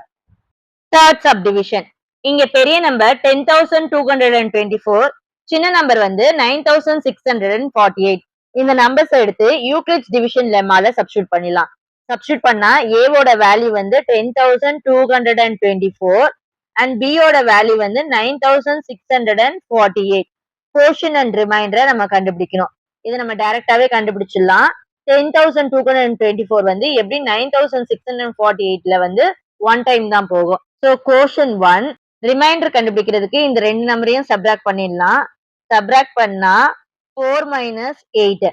Third subdivision. இங்க பெரிய நம்பர் 10,224, சின்ன நம்பர் வந்து 9,648. இந்த நம்பர்ஸ் எடுத்து யூக்ளிட்ஸ் டிவிஷன் லெம்மால சப்ஸ்டியூட் பண்ணிடலாம். சப்ஸ்டியூட் பண்ணா ஏவோட வேல்யூ வந்து 10,224 அண்ட் பியோட வேல்யூ வந்து 9,648. கோஷன் அண்ட் ரிமைண்டரை நம்ம கண்டுபிடிக்கணும். இதை நம்ம டைரக்டாவே கண்டுபிடிச்சிடலாம். 10,224 வந்து எப்படி 9,648ல வந்து 1 டைம் தான் போகும். ஸோ கோஷன் 1, ரிமைண்டர் கண்டுபிடிக்கிறதுக்கு இந்த ரெண்டு நம்பரையும் சப்ராக்ட் பண்ணிடலாம். சப்ராக்ட் பண்ணா 4 minus 8,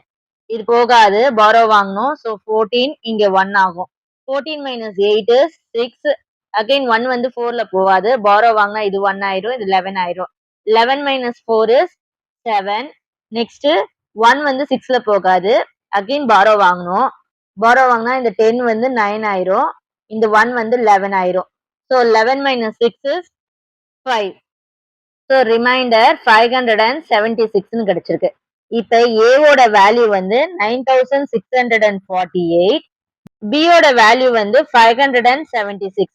இது போகாது, பாரோ வாங்கணும். ஸோ 14, இங்க 1 ஆகும். 14 minus 8 is 6. அகைன் 1 வந்து 4ல போகாது, பாரோ வாங்கினா இது 1 ஆயிரும், இது 11 ஆயிரும். 11 minus 4 is 7. நெக்ஸ்ட் 1 வந்து 6ல போகாது, அகைன் பாரோ வாங்கணும். பாரோ வாங்கினா இந்த 10 வந்து 9 ஆயிரும், இந்த 1 வந்து 11 ஆயிரும். So 11 minus 6 is 5. So remainder 576ன்னு கிடைச்சிருக்கு. இப்ப ஏவோட வேல்யூ வந்து 9,648, பியோட வேல்யூ வந்து 576.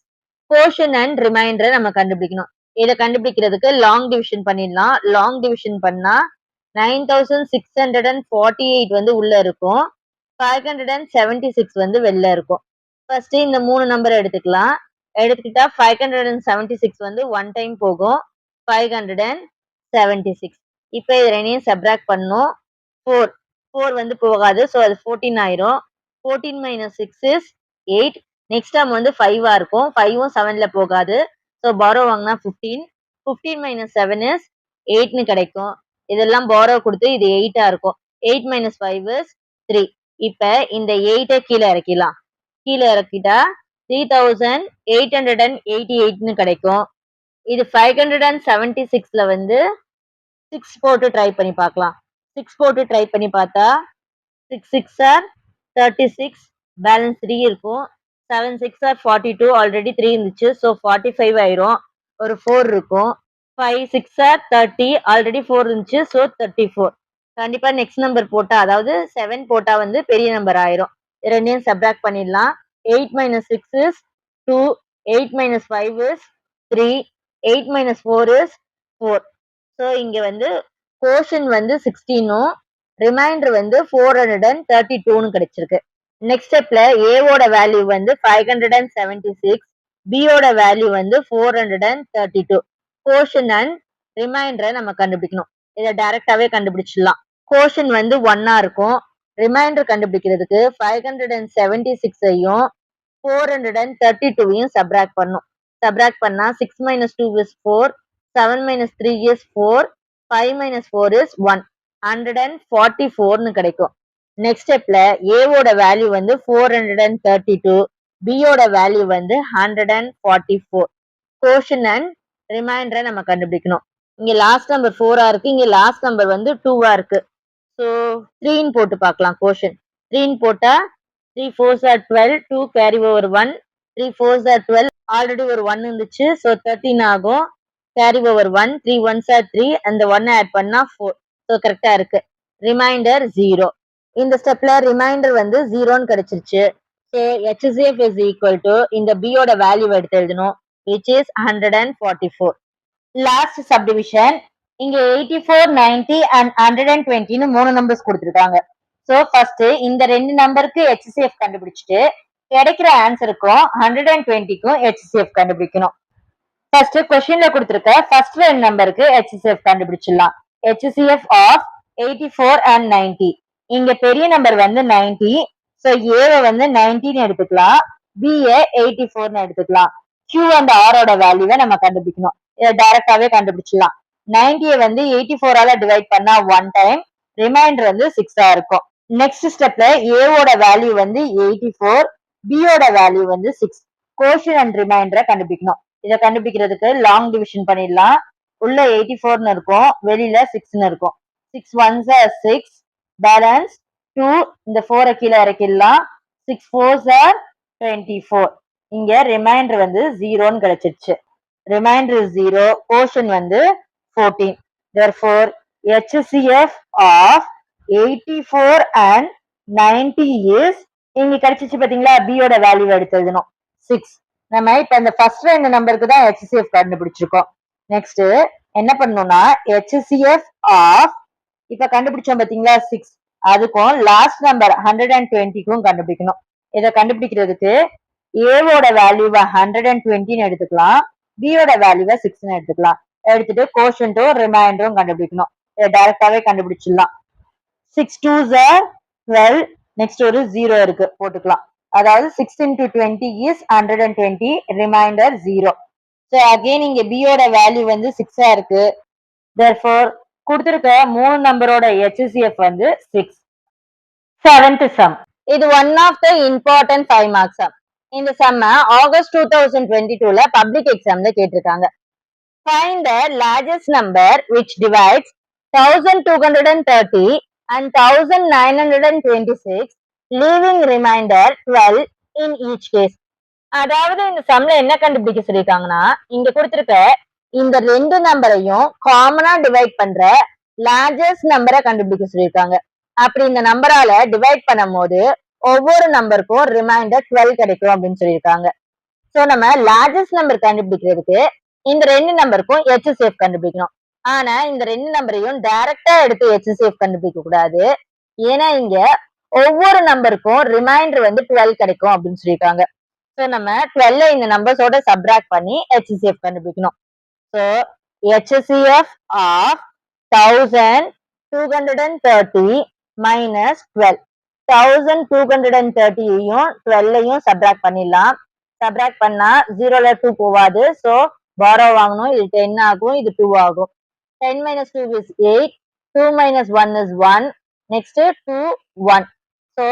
கோஷன் அண்ட் ரிமைண்டரை நம்ம கண்டுபிடிக்கணும். இதை கண்டுபிடிக்கிறதுக்கு லாங் டிவிஷன் பண்ணிடலாம். லாங் டிவிஷன் பண்ணா 9,648 வந்து உள்ள இருக்கும், 576 வந்து வெளில இருக்கும். ஃபர்ஸ்ட் இந்த 3 நம்பர் எடுத்துக்கலாம். எடுத்துக்கிட்டா 576 வந்து 1 டைம் போகும், 576. இப்ப இது ரெண்டையும் சப்ராக்ட் பண்ணும். 4 வந்து போகாது, ஸோ அது 14 ஆயிரும். 14 minus 6 is 8. நெக்ஸ்ட் டேர்ம் வந்து 5ஆ இருக்கும், 5ம் 7ல போகாது, ஸோ பாரோ வாங்கினா 15. 15 minus 7 is 8ன்னு கிடைக்கும். இதெல்லாம் பாரோ கொடுத்து இது 8ஆ இருக்கும். 8 minus 5 is 3. இப்ப இந்த 8 கீழே இறக்கிடலாம். கீழே இறக்கிட்டா 3,888ன்னு கிடைக்கும். இது 576ல வந்து 6 போட்டு ட்ரை பண்ணி பார்க்கலாம். 6 போட்டு ட்ரை பண்ணி பார்த்தா 6 6 are 36, பேலன்ஸ் 3 இருக்கும். 7 6 are 42, ஆல்ரெடி 3 இருந்துச்சு, ஸோ 45 ஆயிரும். ஒரு 4 இருக்கும். 5 6 are 30, ஆல்ரெடி 4 இருந்துச்சு, ஸோ 34. கண்டிப்பா நெக்ஸ்ட் நம்பர் போட்டா, அதாவது 7 போட்டா வந்து பெரிய நம்பர் ஆயிரும். ரெண்டையும் சப்ராக்ட் பண்ணிடலாம். 8 minus 6 is 2, 8 minus 5 is 3, 8 minus 4 is 4. So இங்க வந்து கோஷன் வந்து 16ம் ரிமைண்டர் வந்து 432ன்னு கிடைச்சிருக்கு. நெக்ஸ்ட் ஸ்டெப்ல ஏவோட வேல்யூ வந்து 576, பியோட வேல்யூ வந்து 432. கோஷன் அண்ட் ரிமைண்டரை நம்ம கண்டுபிடிக்கணும். இதை டைரக்டாவே கண்டுபிடிச்சிடலாம். கோஷன் வந்து 1ஆ இருக்கும். ரிமைண்டர் கண்டுபிடிக்கிறதுக்கு 576ஐயும் 432வையும் சப்ராக்ட் பண்ணும். சப்ராக்ட் பண்ணா 6 minus 2 is 4, 7 minus 3 is 4, 5 minus 4 is 1, 144ன்னு கிடைக்கும். நெக்ஸ்ட் ஸ்டெப்ல ஏவோட வேல்யூ வந்து 432, பியோட வேல்யூ வந்து 144. கோஷன் அண்ட் ரிமைண்டரை நம்ம கண்டுபிடிக்கணும். இங்க லாஸ்ட் நம்பர் 4 இருக்கு, இங்க லாஸ்ட் நம்பர் வந்து 2 இருக்கு. ஸோ 3 போட்டு பார்க்கலாம் கோஷன். 3 போட்டா 3 4s are 12, 2 carry over 1, 3 4s are 12, already ஒரு 1 இருந்துச்சு. ஸோ 13 ஆகும். கேரி ஓவர் 1, 3 1s are 3, அந்த 1 ஆட் பண்ணா 4. ஸோ கரெக்டா இருக்கு. ரிமைண்டர் 0. இந்த ஸ்டெப்ல ரிமைண்டர் வந்து 0ன்னு கிடைச்சிருச்சு. So HCF is equal to இந்த B யோட வேல்யூ எடுத்து எழுதணும், which is 144. Last subdivision. இங்க 84, 90 and 120ன்னு 3 நம்பர்ஸ் கொடுத்திருக்காங்க. சோ ஃபர்ஸ்ட் இந்த ரெண்டு நம்பருக்கு HCF கண்டுபிடிச்சிட்டு கிடைக்கிற ஆன்சருக்கும் 120க்கும் HCF கண்டுபிடிக்கணும். ஃபர்ஸ்ட் क्वेश्चनல கொடுத்திருக்க ஃபர்ஸ்ட் ரெண்டு நம்பருக்கு HCF கண்டுபிடிச்சிடலாம். HCF of 84 and 90. இங்க பெரிய நம்பர் வந்து 90. சோ A வந்து 90ன்னு எடுத்துக்கலாம், B 84ன்னு எடுத்துக்கலாம். Q and R ஓட வேல்யூவை நம்ம கண்டுபிடிக்கணும். இதை டைரக்டாவே கண்டுபிடிச்சிடலாம். 90 வந்து 84ஆல டிவைட் பண்ணா 1 டைம், ரிமைண்டர் வந்து 6 இருக்கும். நெக்ஸ்ட் ஸ்டெப்ல A ஓட வேல்யூ வந்து 84, B ஓட வேல்யூ வந்து 6. கோஷன் அண்ட் ரிமைண்டரை கண்டுபிடிக்கணும். இதை கண்டுபிடிக்கிறதுக்கு லாங் டிவிஷன் பண்ணிடலாம். உள்ள 84ன்னு இருக்கும், வெளியில 6ன்னு இருக்கும். 6 1s are 6, பேலன்ஸ் 2, இந்த 4 கீழே இறக்கிடலாம். 6 4s are 24. இங்க ரிமைண்டர் வந்து 0ன்னு கிடைச்சிருச்சு. Remainder is 0, quotient வந்து 14. Therefore, HCF of 84 and 90 is, இங்க கிடைச்சிச்சு பாத்தீங்களா, B யோட வேல்யூ எடுத்து எழுதணும் 6. நம்ம இப்ப இந்த ஃபர்ஸ்ட் ரெண்டு நம்பருக்கு தான் HCF கண்டுபிடிச்சிருக்கோம். நெக்ஸ்ட் என்ன பண்ணணும்னா HCF of, இப்ப கண்டுபிடிச்சோம் பாத்தீங்களா 6, அதுக்கும் லாஸ்ட் நம்பர் 120க்கும் கண்டுபிடிக்கணும். இதை கண்டுபிடிக்கிறதுக்கு A வோட வேல்யூவை 120ன்னு எடுத்துக்கலாம், B யோட வேல்யூவை 6ன்னு எடுத்துக்கலாம். எடுத்துட்டு கோஷன்ட்டும் ரிமைண்டரும் கண்டுபிடிக்கணும். இதை டைரக்டாவே கண்டுபிடிச்சிடலாம். 6 2s are 12, நெக்ஸ்ட் ஒரு 0 இருக்கு போட்டுக்கலாம். அதாவது 6 into 20 is 120, remainder 0. So again இங்க B யோட வேல்யூ வந்து 6 இருக்கு. therefore கொடுத்திருக்க 3 நம்பரோட HCF வந்து 6. Seventh sum. இது one of the important 5 mark sum. இந்த சம்ம ஆகஸ்ட் 2022ல பப்ளிக் எக்ஸாம்ல கேட்டிருக்காங்க. Find the largest number which divides 1230 and 1926, leaving remainder 12 in each case. அதாவது இந்த சம்ல என்ன கண்டுபிடிக்க சொல்லிருக்காங்கன்னா, இங்க கொடுத்திருக்க இந்த ரெண்டு நம்பரையும் காமனா டிவைட் பண்ற லார்ஜஸ்ட் நம்பரை கண்டுபிடிக்க சொல்லியிருக்காங்க. அப்படி இந்த நம்பரால டிவைட் பண்ணும் போது ஒவ்வொரு நம்பருக்கும் ரிமைண்டர் 12 கிடைக்கும் அப்படின்னு சொல்லியிருக்காங்க. சோ நம்ம லார்ஜஸ்ட் நம்பர் கண்டுபிடிக்கிறதுக்கு இந்த ரெண்டு நம்பருக்கும் HCF கண்டுபிடிக்கணும். ஆனா இந்த ரெண்டு நம்பரையும் டைரக்டா எடுத்து HCF கண்டுபிடிக்க கூடாது. ஏன்னா இங்க ஒவ்வொரு நம்பருக்கும் ரிமைண்டர் வந்து 12 கிடைக்கும் அப்படின்னு சொல்லியிருக்காங்க. சோ நம்ம 12 இந்த நம்பர்ஸோட சப்ராக்ட் பண்ணி HCF கண்டுபிடிக்கணும். So HCF of 1230 minus 12. 1230யும் 12யும் சப்ராக்ட் பண்ணிடலாம். சப்ராக்ட் பண்ணா 0ல 2 போவாது. சோ பாரோ வாங்கணும். இது 10 ஆகும், இது 2 ஆகும். 10 minus 2 is 8, 2 minus 1 is 1, next 2 1. So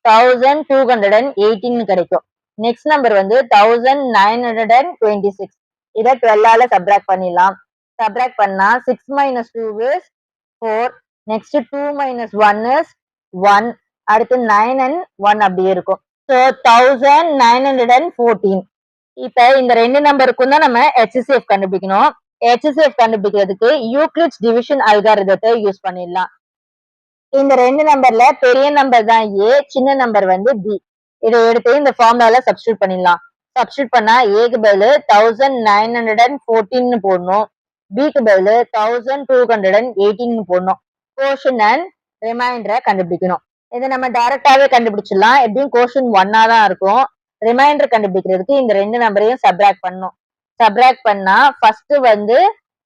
1218 கிடைக்கும். நெக்ஸ்ட் நம்பர் வந்து 1926. இதை 12ஆல சப்ராக்ட் பண்ணிடலாம். சப்ராக்ட் பண்ணா 6 minus 2 is 4, next 2 minus 1 is 1, அடுத்து 9 and 1 அப்படியே இருக்கும். ஸோ 1914. இப்ப இந்த ரெண்டு நம்பருக்கும் தான் நம்ம HCF கண்டுபிடிக்கணும். HCF கண்டுபிடிக்கிறதுக்கு யூக்ளிட்ஸ் டிவிஷன் அல்காரிதத்தை யூஸ் பண்ணிடலாம். இந்த ரெண்டு நம்பர்ல பெரிய நம்பர் தான் A, சின்ன நம்பர் வந்து B. இதை எடுத்து இந்த ஃபார்முலால சப்ஸ்டியூட் பண்ணிடலாம். சப்ஸ்டியூட் பண்ணா ஏக்கு பதிலு 1914 போடணும், பிக்கு பதிலு 1218 போடணும். கோஷன் அண்ட் ரிமைண்டரை கண்டுபிடிக்கணும். இதை நம்ம டைரக்டாவே கண்டுபிடிச்சிடலாம். எப்படியும் கோஷன் 1ஆ தான் இருக்கும். ரிமைண்டர் கண்டுபிடிக்கிறதுக்கு இந்த ரெண்டு நம்பரையும் சப்ராக்ட் பண்ணணும். சப்ராக்ட் பண்ணா ஃபர்ஸ்ட் வந்து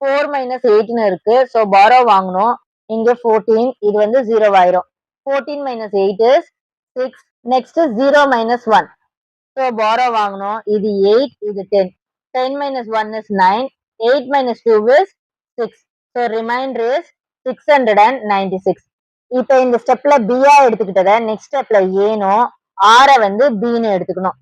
4 minus 8ன்னு இருக்கு. ஸோ பாரோ வாங்கணும். இங்க 14, இது வந்து 0 ஆயிரும். 14 minus 8 is 6, next 0 minus 1. So borrow வாங்கணும். இது 8, இது 10. 10 minus 1 is 9, 8 minus 2 is 6. So remainder is 696. இப்ப இந்த ஸ்டெப்ல பியா எடுத்துக்கிட்டத நெக்ஸ்ட் ஸ்டெப்ல ஏனும், ஆரை வந்து பின்னு எடுத்துக்கணும்.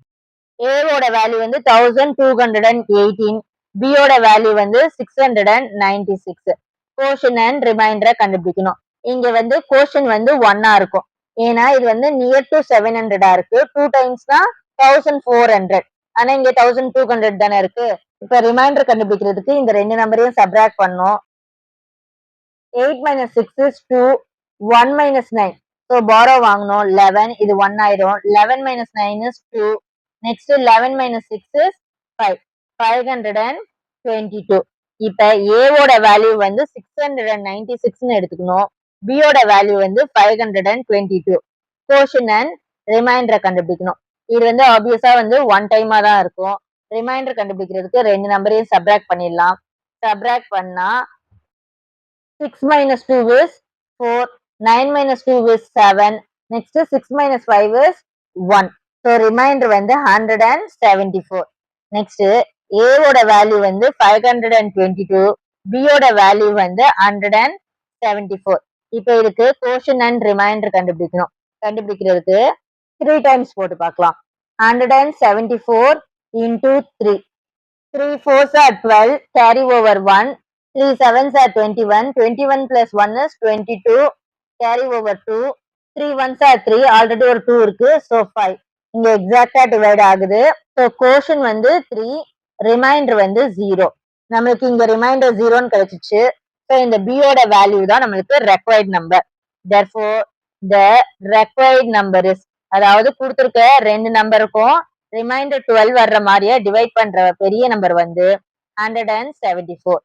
ஏவோட வேல்யூ வந்து 1218, b யோட வேல்யூ வந்து 696. கோஷன் அண்ட் ரிமைண்டரை கண்டுபிடிக்கணும். இங்க வந்து கோஷன் வந்து 1 இருக்கும். ஏன்னா இது வந்து நியர் டு 700 இருக்கு. 2 டைம்ஸ்னா 1400. ஆனா இங்க 1200 தானே இருக்கு. இப்ப ரிமைண்டர் கண்டுபிடிக்கிறதுக்கு இந்த ரெண்டு நம்பரையும் சப்ராக்ட் பண்ணோம். 8 minus 6 is 2. 1 minus 9. So borrow வாங்கணும் 11. இது 1 ஆயிடும். 11 minus 9 is 2. Next 11 minus 6 is 5. 522. இப்ப A ஓட வேல்யூ வந்து 696 எடுத்துக்கணும். B ஓட வேல்யூ வந்து 522. கோஷன் அண்ட் ரிமைண்டரை கண்டுபிடிக்கணும். இது வந்து ஆப்வியஸா வந்து 1 டைமா தான் இருக்கும். ரிமைண்டர் கண்டுபிடிக்கிறதுக்கு ரெண்டு நம்பரையும் சப்ராக்ட் பண்ணிடலாம். சப்ராக்ட் பண்ணா 6 minus 2 is 4. 9 minus 2 is 7. Next 6 minus 5 is 1. So remainder வந்து 174. Next A ஓட வேல்யூ வந்து 522. B ஓட வேல்யூ வந்து 174. இப்போ இதுக்கு கோஷன் அண்ட் ரிமைண்டர் கண்டுபிடிக்கணும். கண்டுபிடிக்கிறதுக்கு 3 டைம்ஸ் போட்டு பார்க்கலாம். 174 into 3. 3 4s are 12. Carry over 1. 3 7s are 21. 21 plus 1 is 22. Carry over 2. 3 1s are 3. Already ஒரு 2 இருக்கு. So 5. இங்க எக்ஸாக்டா டிவைட் ஆகுது. So கோஷன் வந்து 3. ரிமைண்டர் வந்து 0. நம்மளுக்கு இங்க ரிமைண்டர் 0ன்னு கிடைச்சிச்சு. So இந்த B யோட வேல்யூ தான் நம்மளுக்கு required number. Therefore the required number is, அதாவது கொடுத்திருக்க ரெண்டு நம்பருக்கும் ரிமைண்டர் 12 வர்ற மாதிரியே டிவைட் பண்ற பெரிய நம்பர் வந்து 174.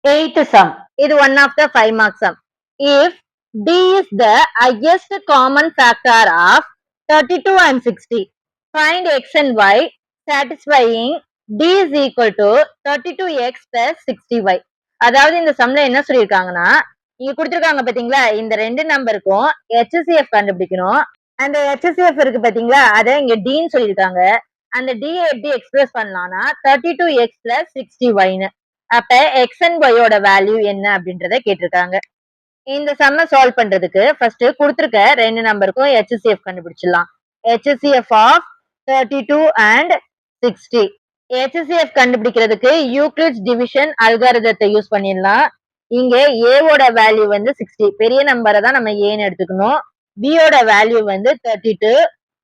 8th sum. இது one of the 5 mark sum. If D is the highest common factor of 32 and 60, find x and y satisfying D is equal to 32x plus 60y. அதாவது இந்த சம்ல என்ன சொல்லியிருக்காங்கன்னா, இங்க கொடுத்திருக்காங்க பாத்தீங்களா, இந்த ரெண்டு நம்பருக்கும் HCF கண்டுபிடிக்கணும். அந்த HCF இருக்கு பாத்தீங்களா, அதை இங்க Dன்னு சொல்லியிருக்காங்க. அந்த D எப்படி எக்ஸ்பிரஸ் பண்ணலாம்னா 32x plus 60y. அப்ப எக்ஸ் அண்ட் ஒய்யோட வேல்யூ என்ன அப்படின்றத கேட்டிருக்காங்க. இந்த சம்ம சால்வ் பண்றதுக்கு ஃபர்ஸ்ட் கொடுத்திருக்க ரெண்டு நம்பருக்கும் HCF கண்டுபிடிச்சிடலாம். HCF of 32 and 60. HCF கண்டுபிடிக்கிறதுக்கு யூக்ளிட்ஸ் டிவிஷன் அல்காரிதத்தை யூஸ் பண்ணிடலாம். இங்க A ஓட வேல்யூ வந்து 60. பெரிய நம்பரை தான் நம்ம ஏன்னு எடுத்துக்கணும். B ஓட வேல்யூ வந்து 32.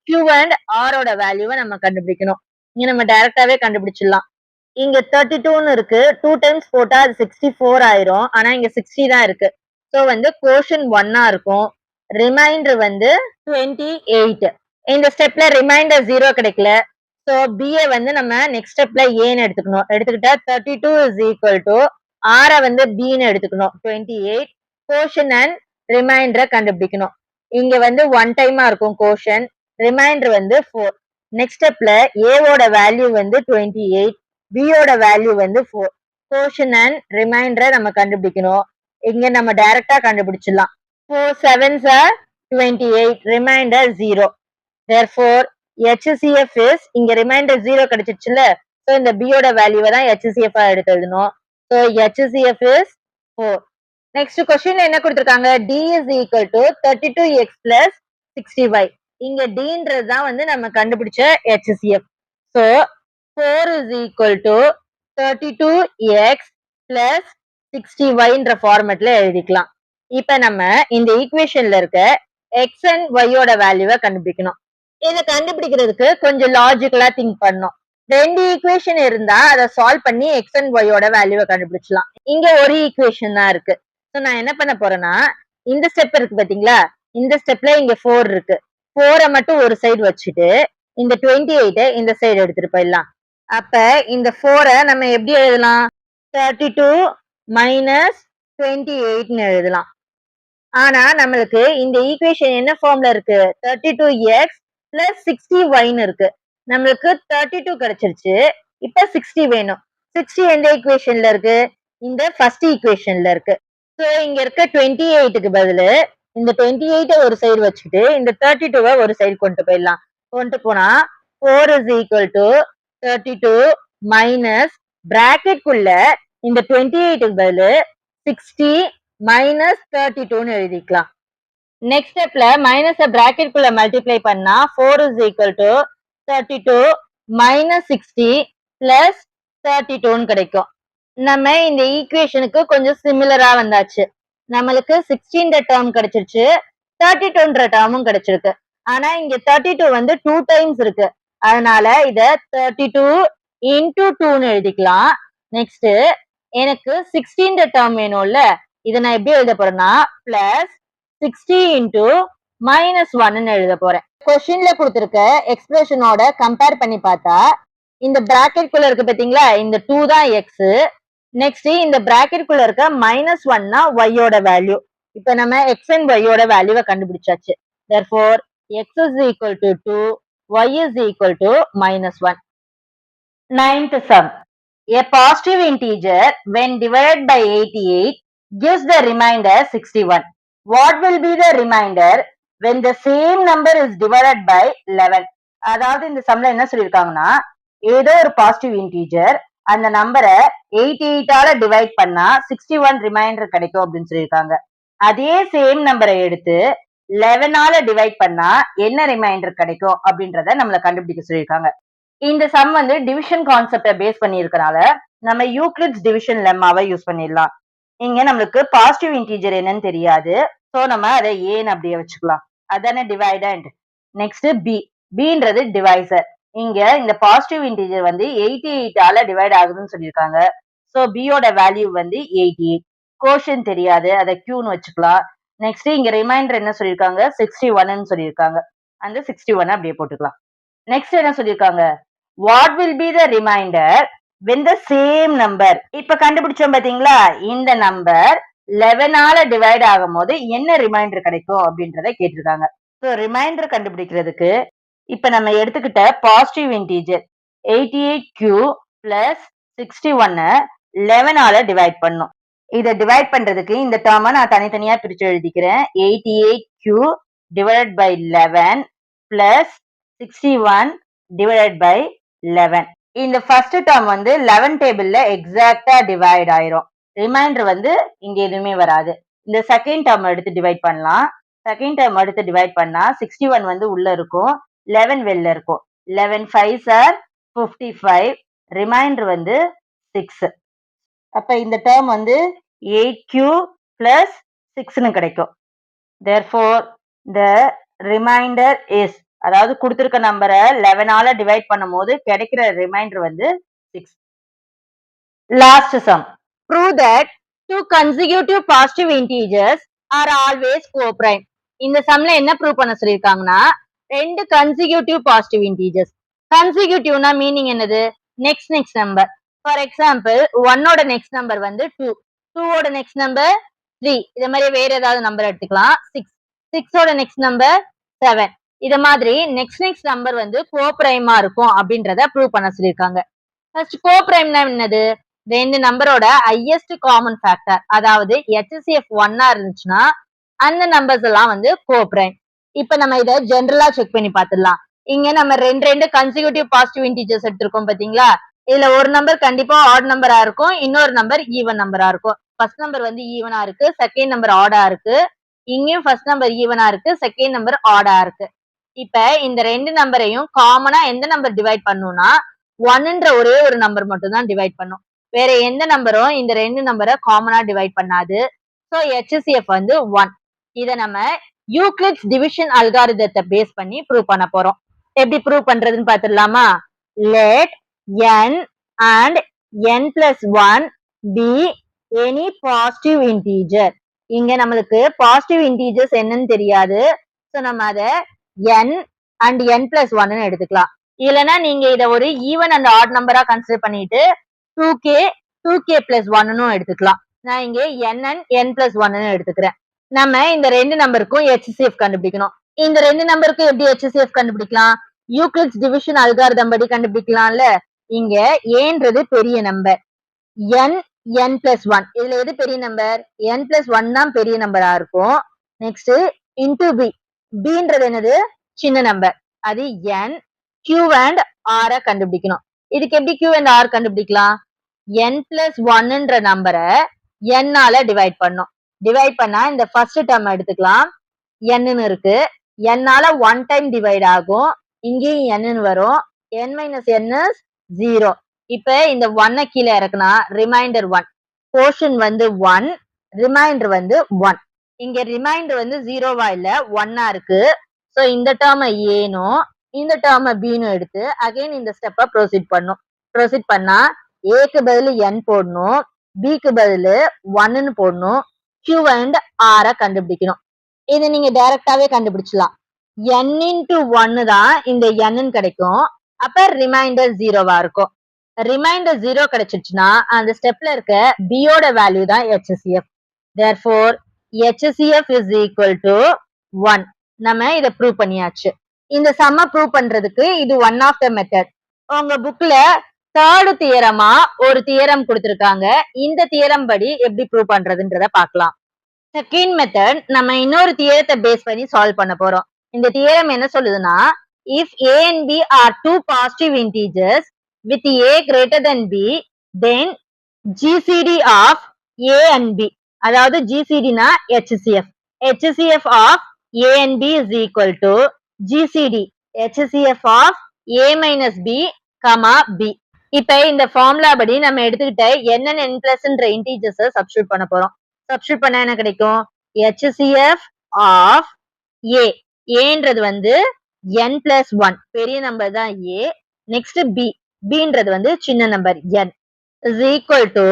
Q and R ஓட வேல்யூவை நம்ம கண்டுபிடிக்கணும். இங்க நம்ம டைரக்டாவே கண்டுபிடிச்சிடலாம். இங்க 32ன்னு இருக்கு. 2 டைம்ஸ் போட்டா அது 64 ஆயிரும். ஆனா இங்க 60 தான் இருக்கு. சோ வந்து கோஷன் 1 இருக்கும். ரிமைண்டர் வந்து 28. இந்த ஸ்டெப்ல ரிமைண்டர் 0 கிடைக்கல. சோ B வந்து நம்ம நெக்ஸ்ட் ஸ்டெப்ல ஏன்னு எடுத்துக்கணும். எடுத்துக்கிட்டா 32 is equal to R வந்து B ன்னு எடுத்துக்கணும். 28. கோஷன் அண்ட் ரிமைண்டரை கண்டுபிடிக்கணும். இங்க வந்து 1 டைமா இருக்கும் கோஷன். ரிமைண்டர் வந்து 4. நெக்ஸ்ட் ஸ்டெப்ல A ஓட வேல்யூ வந்து 28. B யோட வேல்யூ வந்து 4. கோஷன் அண்ட் ரிமைண்டரை நம்ம கண்டுபிடிக்கணும். இங்க நம்ம டைரக்டா கண்டுபிடிச்சிடலாம். 4 7s are 28. Remainder 0. Therefore HCF is, இங்க ரிமைண்டர் 0 கிடைச்சிச்சுல. சோ இந்த B யோட வேல்யூவை தான் HCF ஆ எடுத்து எழுதணும். So HCF is 4. Next question என்ன கொடுத்திருக்காங்க, D is equal to 32x plus 60y. இங்க Dன்றது தான் வந்து நம்ம கண்டுபிடிச்ச HCF. So 4 is equal to 32x plus 60yன்ற ஃபார்மட்ல எழுதிக்கலாம். இப்ப நம்ம இந்த ஈக்குவேஷன்ல இருக்க x and y யோட வேல்யூவை கண்டுபிடிக்கணும். இதை கண்டுபிடிக்கிறதுக்கு கொஞ்சம் லாஜிக்கலா திங்க் பண்ணணும். ரெண்டு ஈக்குவேஷன் இருந்தா அதை சால்வ் பண்ணி x and y யோட வேல்யூவை கண்டுபிடிச்சலாம். இங்க ஒரு ஈக்குவேஷன் தான் இருக்கு. சோ நான் என்ன பண்ண போறேன்னா, இந்த ஸ்டெப் இருக்கு பாத்தீங்களா, இந்த ஸ்டெப்ல இங்க 4 இருக்கு. 4 மட்டும் ஒரு சைடு வச்சுட்டு இந்த 28 இந்த சைடு எடுத்துட்டு போயிடலாம். அப்ப இந்த 4 நம்ம எப்படி எழுதலாம், 32 minus 28ன்னு எழுதலாம். ஆனா நம்மளுக்கு இந்த ஈக்குவேஷன் என்ன ஃபார்ம்ல இருக்கு, 32x plus 60yன்னு இருக்கு. நம்மளுக்கு 32 கிடைச்சிருச்சு. இப்ப 60 வேணும். 60 எந்த ஈக்குவேஷன்ல இருக்கு, இந்த ஃபர்ஸ்ட் ஈக்குவேஷன்ல இருக்கு. சோ இங்க இருக்க 28க்கு பதிலு இந்த 28 ஒரு சைடு வச்சுட்டு இந்த 32 ஒரு சைடு கொண்டு போயிடலாம். கொண்டு போனா 4 is equal to 32 minus bracket குள்ள இந்த 28க்கு பதிலு 60 minus 32ன்னு எழுதிக்கலாம். நெக்ஸ்ட் ஸ்டெப்ல மைனஸ் பிராக்கெட் குள்ள மல்டிப்ளை பண்ணா 4 is equal to 32 minus 60 plus 32 கிடைக்கும். நம்ம இந்த ஈக்குவேஷனுக்கு கொஞ்சம் சிமிலரா வந்தாச்சு. நம்மளுக்கு 16 டேர்ம் கிடைச்சிருச்சு, 32 டேர்மும் கிடைச்சிருக்கு. ஆனா இங்க 32 வந்து 2 டைம்ஸ் இருக்கு. அதனால இத 32 into 2ன்னு எழுதிக்கலாம். நெக்ஸ்ட் எனக்கு 16 டேர்ம் வேணும்ல, இத நான் எப்படி எழுத போறேன்னா பிளஸ் 60 into -1ன்னு எழுத போறேன். கொஸ்டின்ல கொடுத்திருக்க எக்ஸ்பிரஷனோட கம்பேர் பண்ணி பார்த்தா இந்த பிராக்கெட் குள்ள இருக்கு பாத்தீங்களா, இந்த 2 தான் எக்ஸ். நெக்ஸ்ட் இந்த பிராக்கெட் குள்ள இருக்க -1னா y-யோட வேல்யூ. இப்ப நம்ம x and y-யோட வேல்யூவை கண்டுபிடிச்சாச்சு. therefore x is equal to 2, y is equal to -1. Ninth sum. A positive integer when divided by 88 gives the remainder 61. What will be the remainder when the same number is divided by 11? அதாவது இந்த சம்ல என்ன சொல்லிருக்காங்கன்னா, ஏதோ ஒரு positive integer அந்த நம்பரை 88ஆல divide பண்ணா 61 reminder கிடைக்கும் அப்படின்னு சொல்லியிருக்காங்க. அதே சேம் நம்பரை எடுத்து 11ஆல டிவைட் பண்ணா என்ன ரிமைண்டர் கிடைக்கும் அப்படின்றத நம்மள கண்டுபிடிக்க சொல்லியிருக்காங்க. இந்த சம் வந்து டிவிஷன் கான்செப்டை பேஸ் பண்ணி இருக்கனால நம்ம யூக்ளிட்ஸ் டிவிஷன் லெம்மாவை யூஸ் பண்ணிடலாம். இங்க நம்மளுக்கு பாசிட்டிவ் இன்டீஜர் என்னன்னு தெரியாது, சோ நம்ம அதை ஏன்னு அப்படியே வச்சுக்கலாம். அதானே டிவைடண்ட். Next பின்றது divisor. இங்க இந்த பாசிட்டிவ் இன்டீஜர் வந்து 88ஆல டிவைட் ஆகுதுன்னு சொல்லியிருக்காங்க. சோ பியோட வேல்யூ வந்து 88. கோஷன் தெரியாது, அதை கியூன்னு வச்சுக்கலாம். நெக்ஸ்ட் இங்க ரிமைண்டர் என்ன சொல்லியிருக்காங்க, 61ன்னு சொல்லியிருக்காங்க. அந்த 61 அப்படியே போட்டுக்கலாம். நெக்ஸ்ட் என்ன சொல்லியிருக்காங்க, what will be the reminder when the same number. இப்ப கண்டுபிடிச்சோம் பாத்தீங்களா, இந்த நம்பர் 11ஆல டிவைட் ஆகும் போது என்ன ரிமைண்டர் கிடைக்கும் அப்படின்றத கேட்டிருக்காங்க. ஸோ ரிமைண்டர் கண்டுபிடிக்கிறதுக்கு இப்ப நம்ம எடுத்துக்கிட்ட பாசிட்டிவ் இன்டீஜர் 88q பிளஸ் 61 11ஆல டிவைட் பண்ணும். இதை டிவைட் பண்றதுக்கு இந்த டேர்மை நான் தனித்தனியா பிரிச்சு எழுதிக்கிறேன். 88q divided by 11 plus 61 divided by 11. இந்த ஃபர்ஸ்ட் டேர்ம் வந்து 11 டேபிள்ல எக்ஸாக்டா டிவைட் ஆயிரும். ரிமைண்டர் வந்து இங்க எதுவுமே வராது. இந்த செகண்ட் டேர்ம் எடுத்து டிவைட் பண்ணலாம். செகண்ட் டேர்ம் எடுத்து டிவைட் பண்ணா 61 வந்து உள்ள இருக்கும், 11 வெளில இருக்கும். 11 5s are 55, ரிமைண்டர் வந்து 6. அப்ப இந்த டேர்ம் வந்து 8q plus 6ன்னு கிடைக்கும். therefore the remainder is, அதாவது கொடுத்திருக்க நம்பரை 11ஆல டிவைட் பண்ணும் போது கிடைக்கிற ரிமைண்டர் வந்து 6. Last some. prove that two consecutive positive integers are always co-prime. இந்த சம்ல என்ன ப்ரூவ் பண்ண சொல்லிருக்காங்கன்னா, ரெண்டு கன்சிக்யூட்டிவ் பாசிட்டிவ் இன்டீஜர்ஸ். கன்சிக்யூட்டிவ்னா மீனிங் என்னது, நெக்ஸ்ட் நம்பர். ஃபார் எக்ஸாம்பிள் 1ஓட நெக்ஸ்ட் நம்பர் வந்து 2, 2ஓட நெக்ஸ்ட் நம்பர் 3, இத மாதிரி வேற ஏதாவது நம்பர் எடுத்துக்கலாம். 6, 6ஓட நெக்ஸ்ட் நம்பர் 7. இத மாதிரி நெக்ஸ்ட் நம்பர் வந்து கோப்ரைமா இருக்கும் அப்படின்றத ப்ரூவ் பண்ண சொல்லியிருக்காங்க. ஃபர்ஸ்ட் கோப்ரைம்னா என்னது, ரெண்டு நம்பரோட ஹையஸ்ட் காமன் ஃபேக்டர், அதாவது HCF 1ஆ இருந்துச்சுன்னா அந்த நம்பர்ஸ் எல்லாம் வந்து கோப்ரைம். இப்ப நம்ம இதை ஜென்ரலா செக் பண்ணி பார்த்துடலாம். இங்க நம்ம ரெண்டு கன்சிக்யூட்டிவ் பாசிட்டிவ் இன்டீஜர்ஸ் எடுத்திருக்கோம் பாத்தீங்களா, இதுல ஒரு நம்பர் கண்டிப்பா ஆட் நம்பரா இருக்கும், இன்னொரு நம்பர் ஈவன் நம்பரா இருக்கும். ஃபர்ஸ்ட் நம்பர் வந்து ஈவனா இருக்கு, செகண்ட் நம்பர் ஆடா இருக்கு. இங்கேயும் ஃபர்ஸ்ட் நம்பர் ஈவனா இருக்கு, செகண்ட் நம்பர் ஆடா இருக்கு. இப்ப இந்த ரெண்டு நம்பரையும் காமனா எந்த நம்பர் டிவைட் பண்ணும்னா 1ன்ற ஒரே ஒரு நம்பர் மட்டும் தான் டிவைட் பண்ணும். வேற எந்த நம்பரும் இந்த ரெண்டு நம்பரை காமனா டிவைட் பண்ணாது. ஸோ HCF வந்து 1. இதை நம்ம யூக்ளிட்ஸ் டிவிஷன் அல்காரிதத்தை பேஸ் பண்ணி ப்ரூவ் பண்ண போறோம். எப்படி ப்ரூவ் பண்றதுன்னு பாத்துடலாமா. let n and n plus 1 be any positive integer. இங்க நம்மளுக்கு பாசிட்டிவ் இன்டீஜர்ஸ் என்னன்னு தெரியாது, ஸோ நம்ம அதை n and n plus 1ன்னு எடுத்துக்கலாம். இல்லைன்னா நீங்க இதை ஒரு ஈவன் அண்ட் ஆட் நம்பரா கன்சிடர் பண்ணிட்டு 2k plus 1ன்னு எடுத்துக்கலாம். நான் இங்க n and n plus 1ன்னு எடுத்துக்கிறேன். நம்ம இந்த ரெண்டு நம்பருக்கும் HCF கண்டுபிடிக்கணும். இந்த ரெண்டு நம்பருக்கும் எப்படி HCF கண்டுபிடிக்கலாம், யூக்ளிட்ஸ் டிவிஷன் அல்காரிதம் படி கண்டுபிடிக்கலாம்ல. இங்க ஏன்றது பெரிய நம்பர், n plus 1, இதுல எது பெரிய நம்பர், n plus 1 தான் பெரிய நம்பரா இருக்கும். நெக்ஸ்ட் இன்டு bன்றது என்னது, சின்ன நம்பர், அது n. q and r கண்டுபிடிக்கணும். இதுக்கு எப்படி q and r கண்டுபிடிக்கலாம், n plus 1ன்ற நம்பரை n ஆல டிவைட் பண்ணும். டிவைட் பண்ணா இந்த ஃபர்ஸ்ட் டேர்ம் எடுத்துக்கலாம், n இருக்கு, n ஆல 1 டைம் டிவைட் ஆகும், இங்கேயும் n வரும், n minus n is 0. இப்ப இந்த 1 கீழே இறக்குனா ரிமைண்டர் 1, போர்ஷன் வந்து 1, ரிமைண்டர் வந்து 1. இங்க ரிமைண்டர் வந்து 0வா இல்ல 1ஆ இருக்கு. சோ இந்த டேர்மை ஏனும் இந்த டேர்மை பின்னு எடுத்து அகைன் இந்த ஸ்டெப்பை ப்ரொசீட் பண்ணும். ப்ரொசீட் பண்ணா ஏக்கு பதில் n போடணும், பிக்கு பதில் 1ன்னு போடணும், q அண்ட் r கண்டுபிடிக்கணும். இது நீங்க டைரக்டாவே கண்டுபிடிச்சலாம். n into 1 தான் இந்த n கிடைக்கும். அப்ப ரிமைண்டர் 0வா இருக்கும். ரிமைண்டர் 0 கிடைச்சிச்சுன்னா அந்த ஸ்டெப்ல இருக்க b யோட வேல்யூ தான் HCF. therefore HCF is equal to 1. நம்ம இத ப்ரூவ் பண்ணியாச்சு. இந்த சம்ம ப்ரூவ் பண்றதுக்கு இது ஒன் ஆஃப் த மெத்தட். உங்க புக்ல தேர்டு தியரமா ஒரு தியரம் கொடுத்திருக்காங்க. இந்த தியரம் படி எப்படி ப்ரூவ் பண்றதுன்றத பார்க்கலாம். செகண்ட் மெத்தட் நம்ம இன்னொரு தியரத்தை பேஸ் பண்ணி சால்வ் பண்ண போறோம். இந்த தியரம் என்ன சொல்லுதுன்னா, if a and b are two positive integers with a greater than b, then GCD of a and b, அதாவது GCD னா HCF. HCF of a and b is equal to GCD HCF of a minus b, b. இப்ப இந்த formula படி நம்ம எடுத்துக்கிட்ட n and n plus ன்ற integers substitute பண்ண போறோம். சப்ஸ்டிட்யூட் பண்ணா என்ன கிடைக்கும்? HCF of a, aன்றது வந்து n plus 1, பெரிய நம்பர் தான் a. நெக்ஸ்ட் b, bன்றது வந்து சின்ன number n, is equal to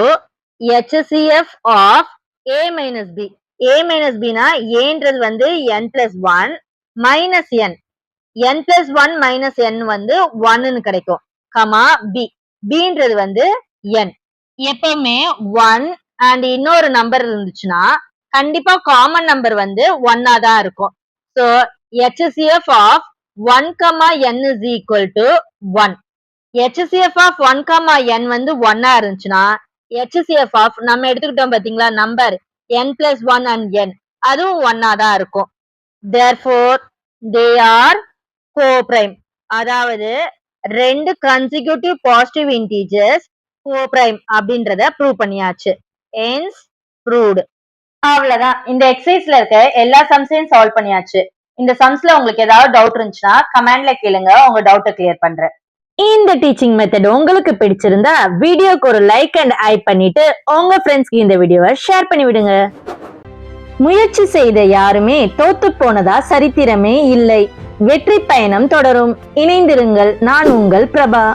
HCF of a minus b. a minus b னா aன்றது வந்து n plus 1 minus n, n plus 1 minus n வந்து 1ன்னு கிடைக்கும், b, bன்றது வந்து n. எப்பவுமே 1 and இன்னொரு நம்பர் இருந்துச்சுன்னா கண்டிப்பா காமன் நம்பர் வந்து 1ஆ தான் இருக்கும். so HCF of 1, n is equal to 1. HCF of 1, n வந்து 1ஆ இருந்துச்சுன்னா HCF of நம்ம எடுத்துக்கிட்டோம் பாத்தீங்களா number n plus 1 and n, அதுவும் 1ஆ தான் இருக்கும். therefore they are co-prime. அதாவது ரெண்டு consecutive positive integers co-prime அப்படின்றத ப்ரூவ் பண்ணியாச்சு. hence proved. அவ்வளவுதான். இந்த எக்ஸசைஸ்ல இருக்க எல்லா சம்ஸையும் சால்வ் பண்ணியாச்சு. இந்த சம்ஸ்ல உங்களுக்கு ஏதாவது டவுட் இருந்துச்சுன்னா கமெண்ட்ல கேளுங்க, உங்க டவுட்டை கிளியர் பண்றேன். இந்த டீச்சிங் மெத்தட் உங்களுக்கு பிடிச்சிருந்தா வீடியோக்கு ஒரு லைக் அண்ட் ஐ பண்ணிட்டு உங்க ஃப்ரெண்ட்ஸ்க்கு இந்த வீடியோவை ஷேர் பண்ணி விடுங்க. முயற்சி செய்த யாருமே தோத்து போனதா சரித்திரமே இல்லை. வெற்றி பயணம் தொடரும். இணைந்திருங்கள். நான் உங்கள் பிரபா.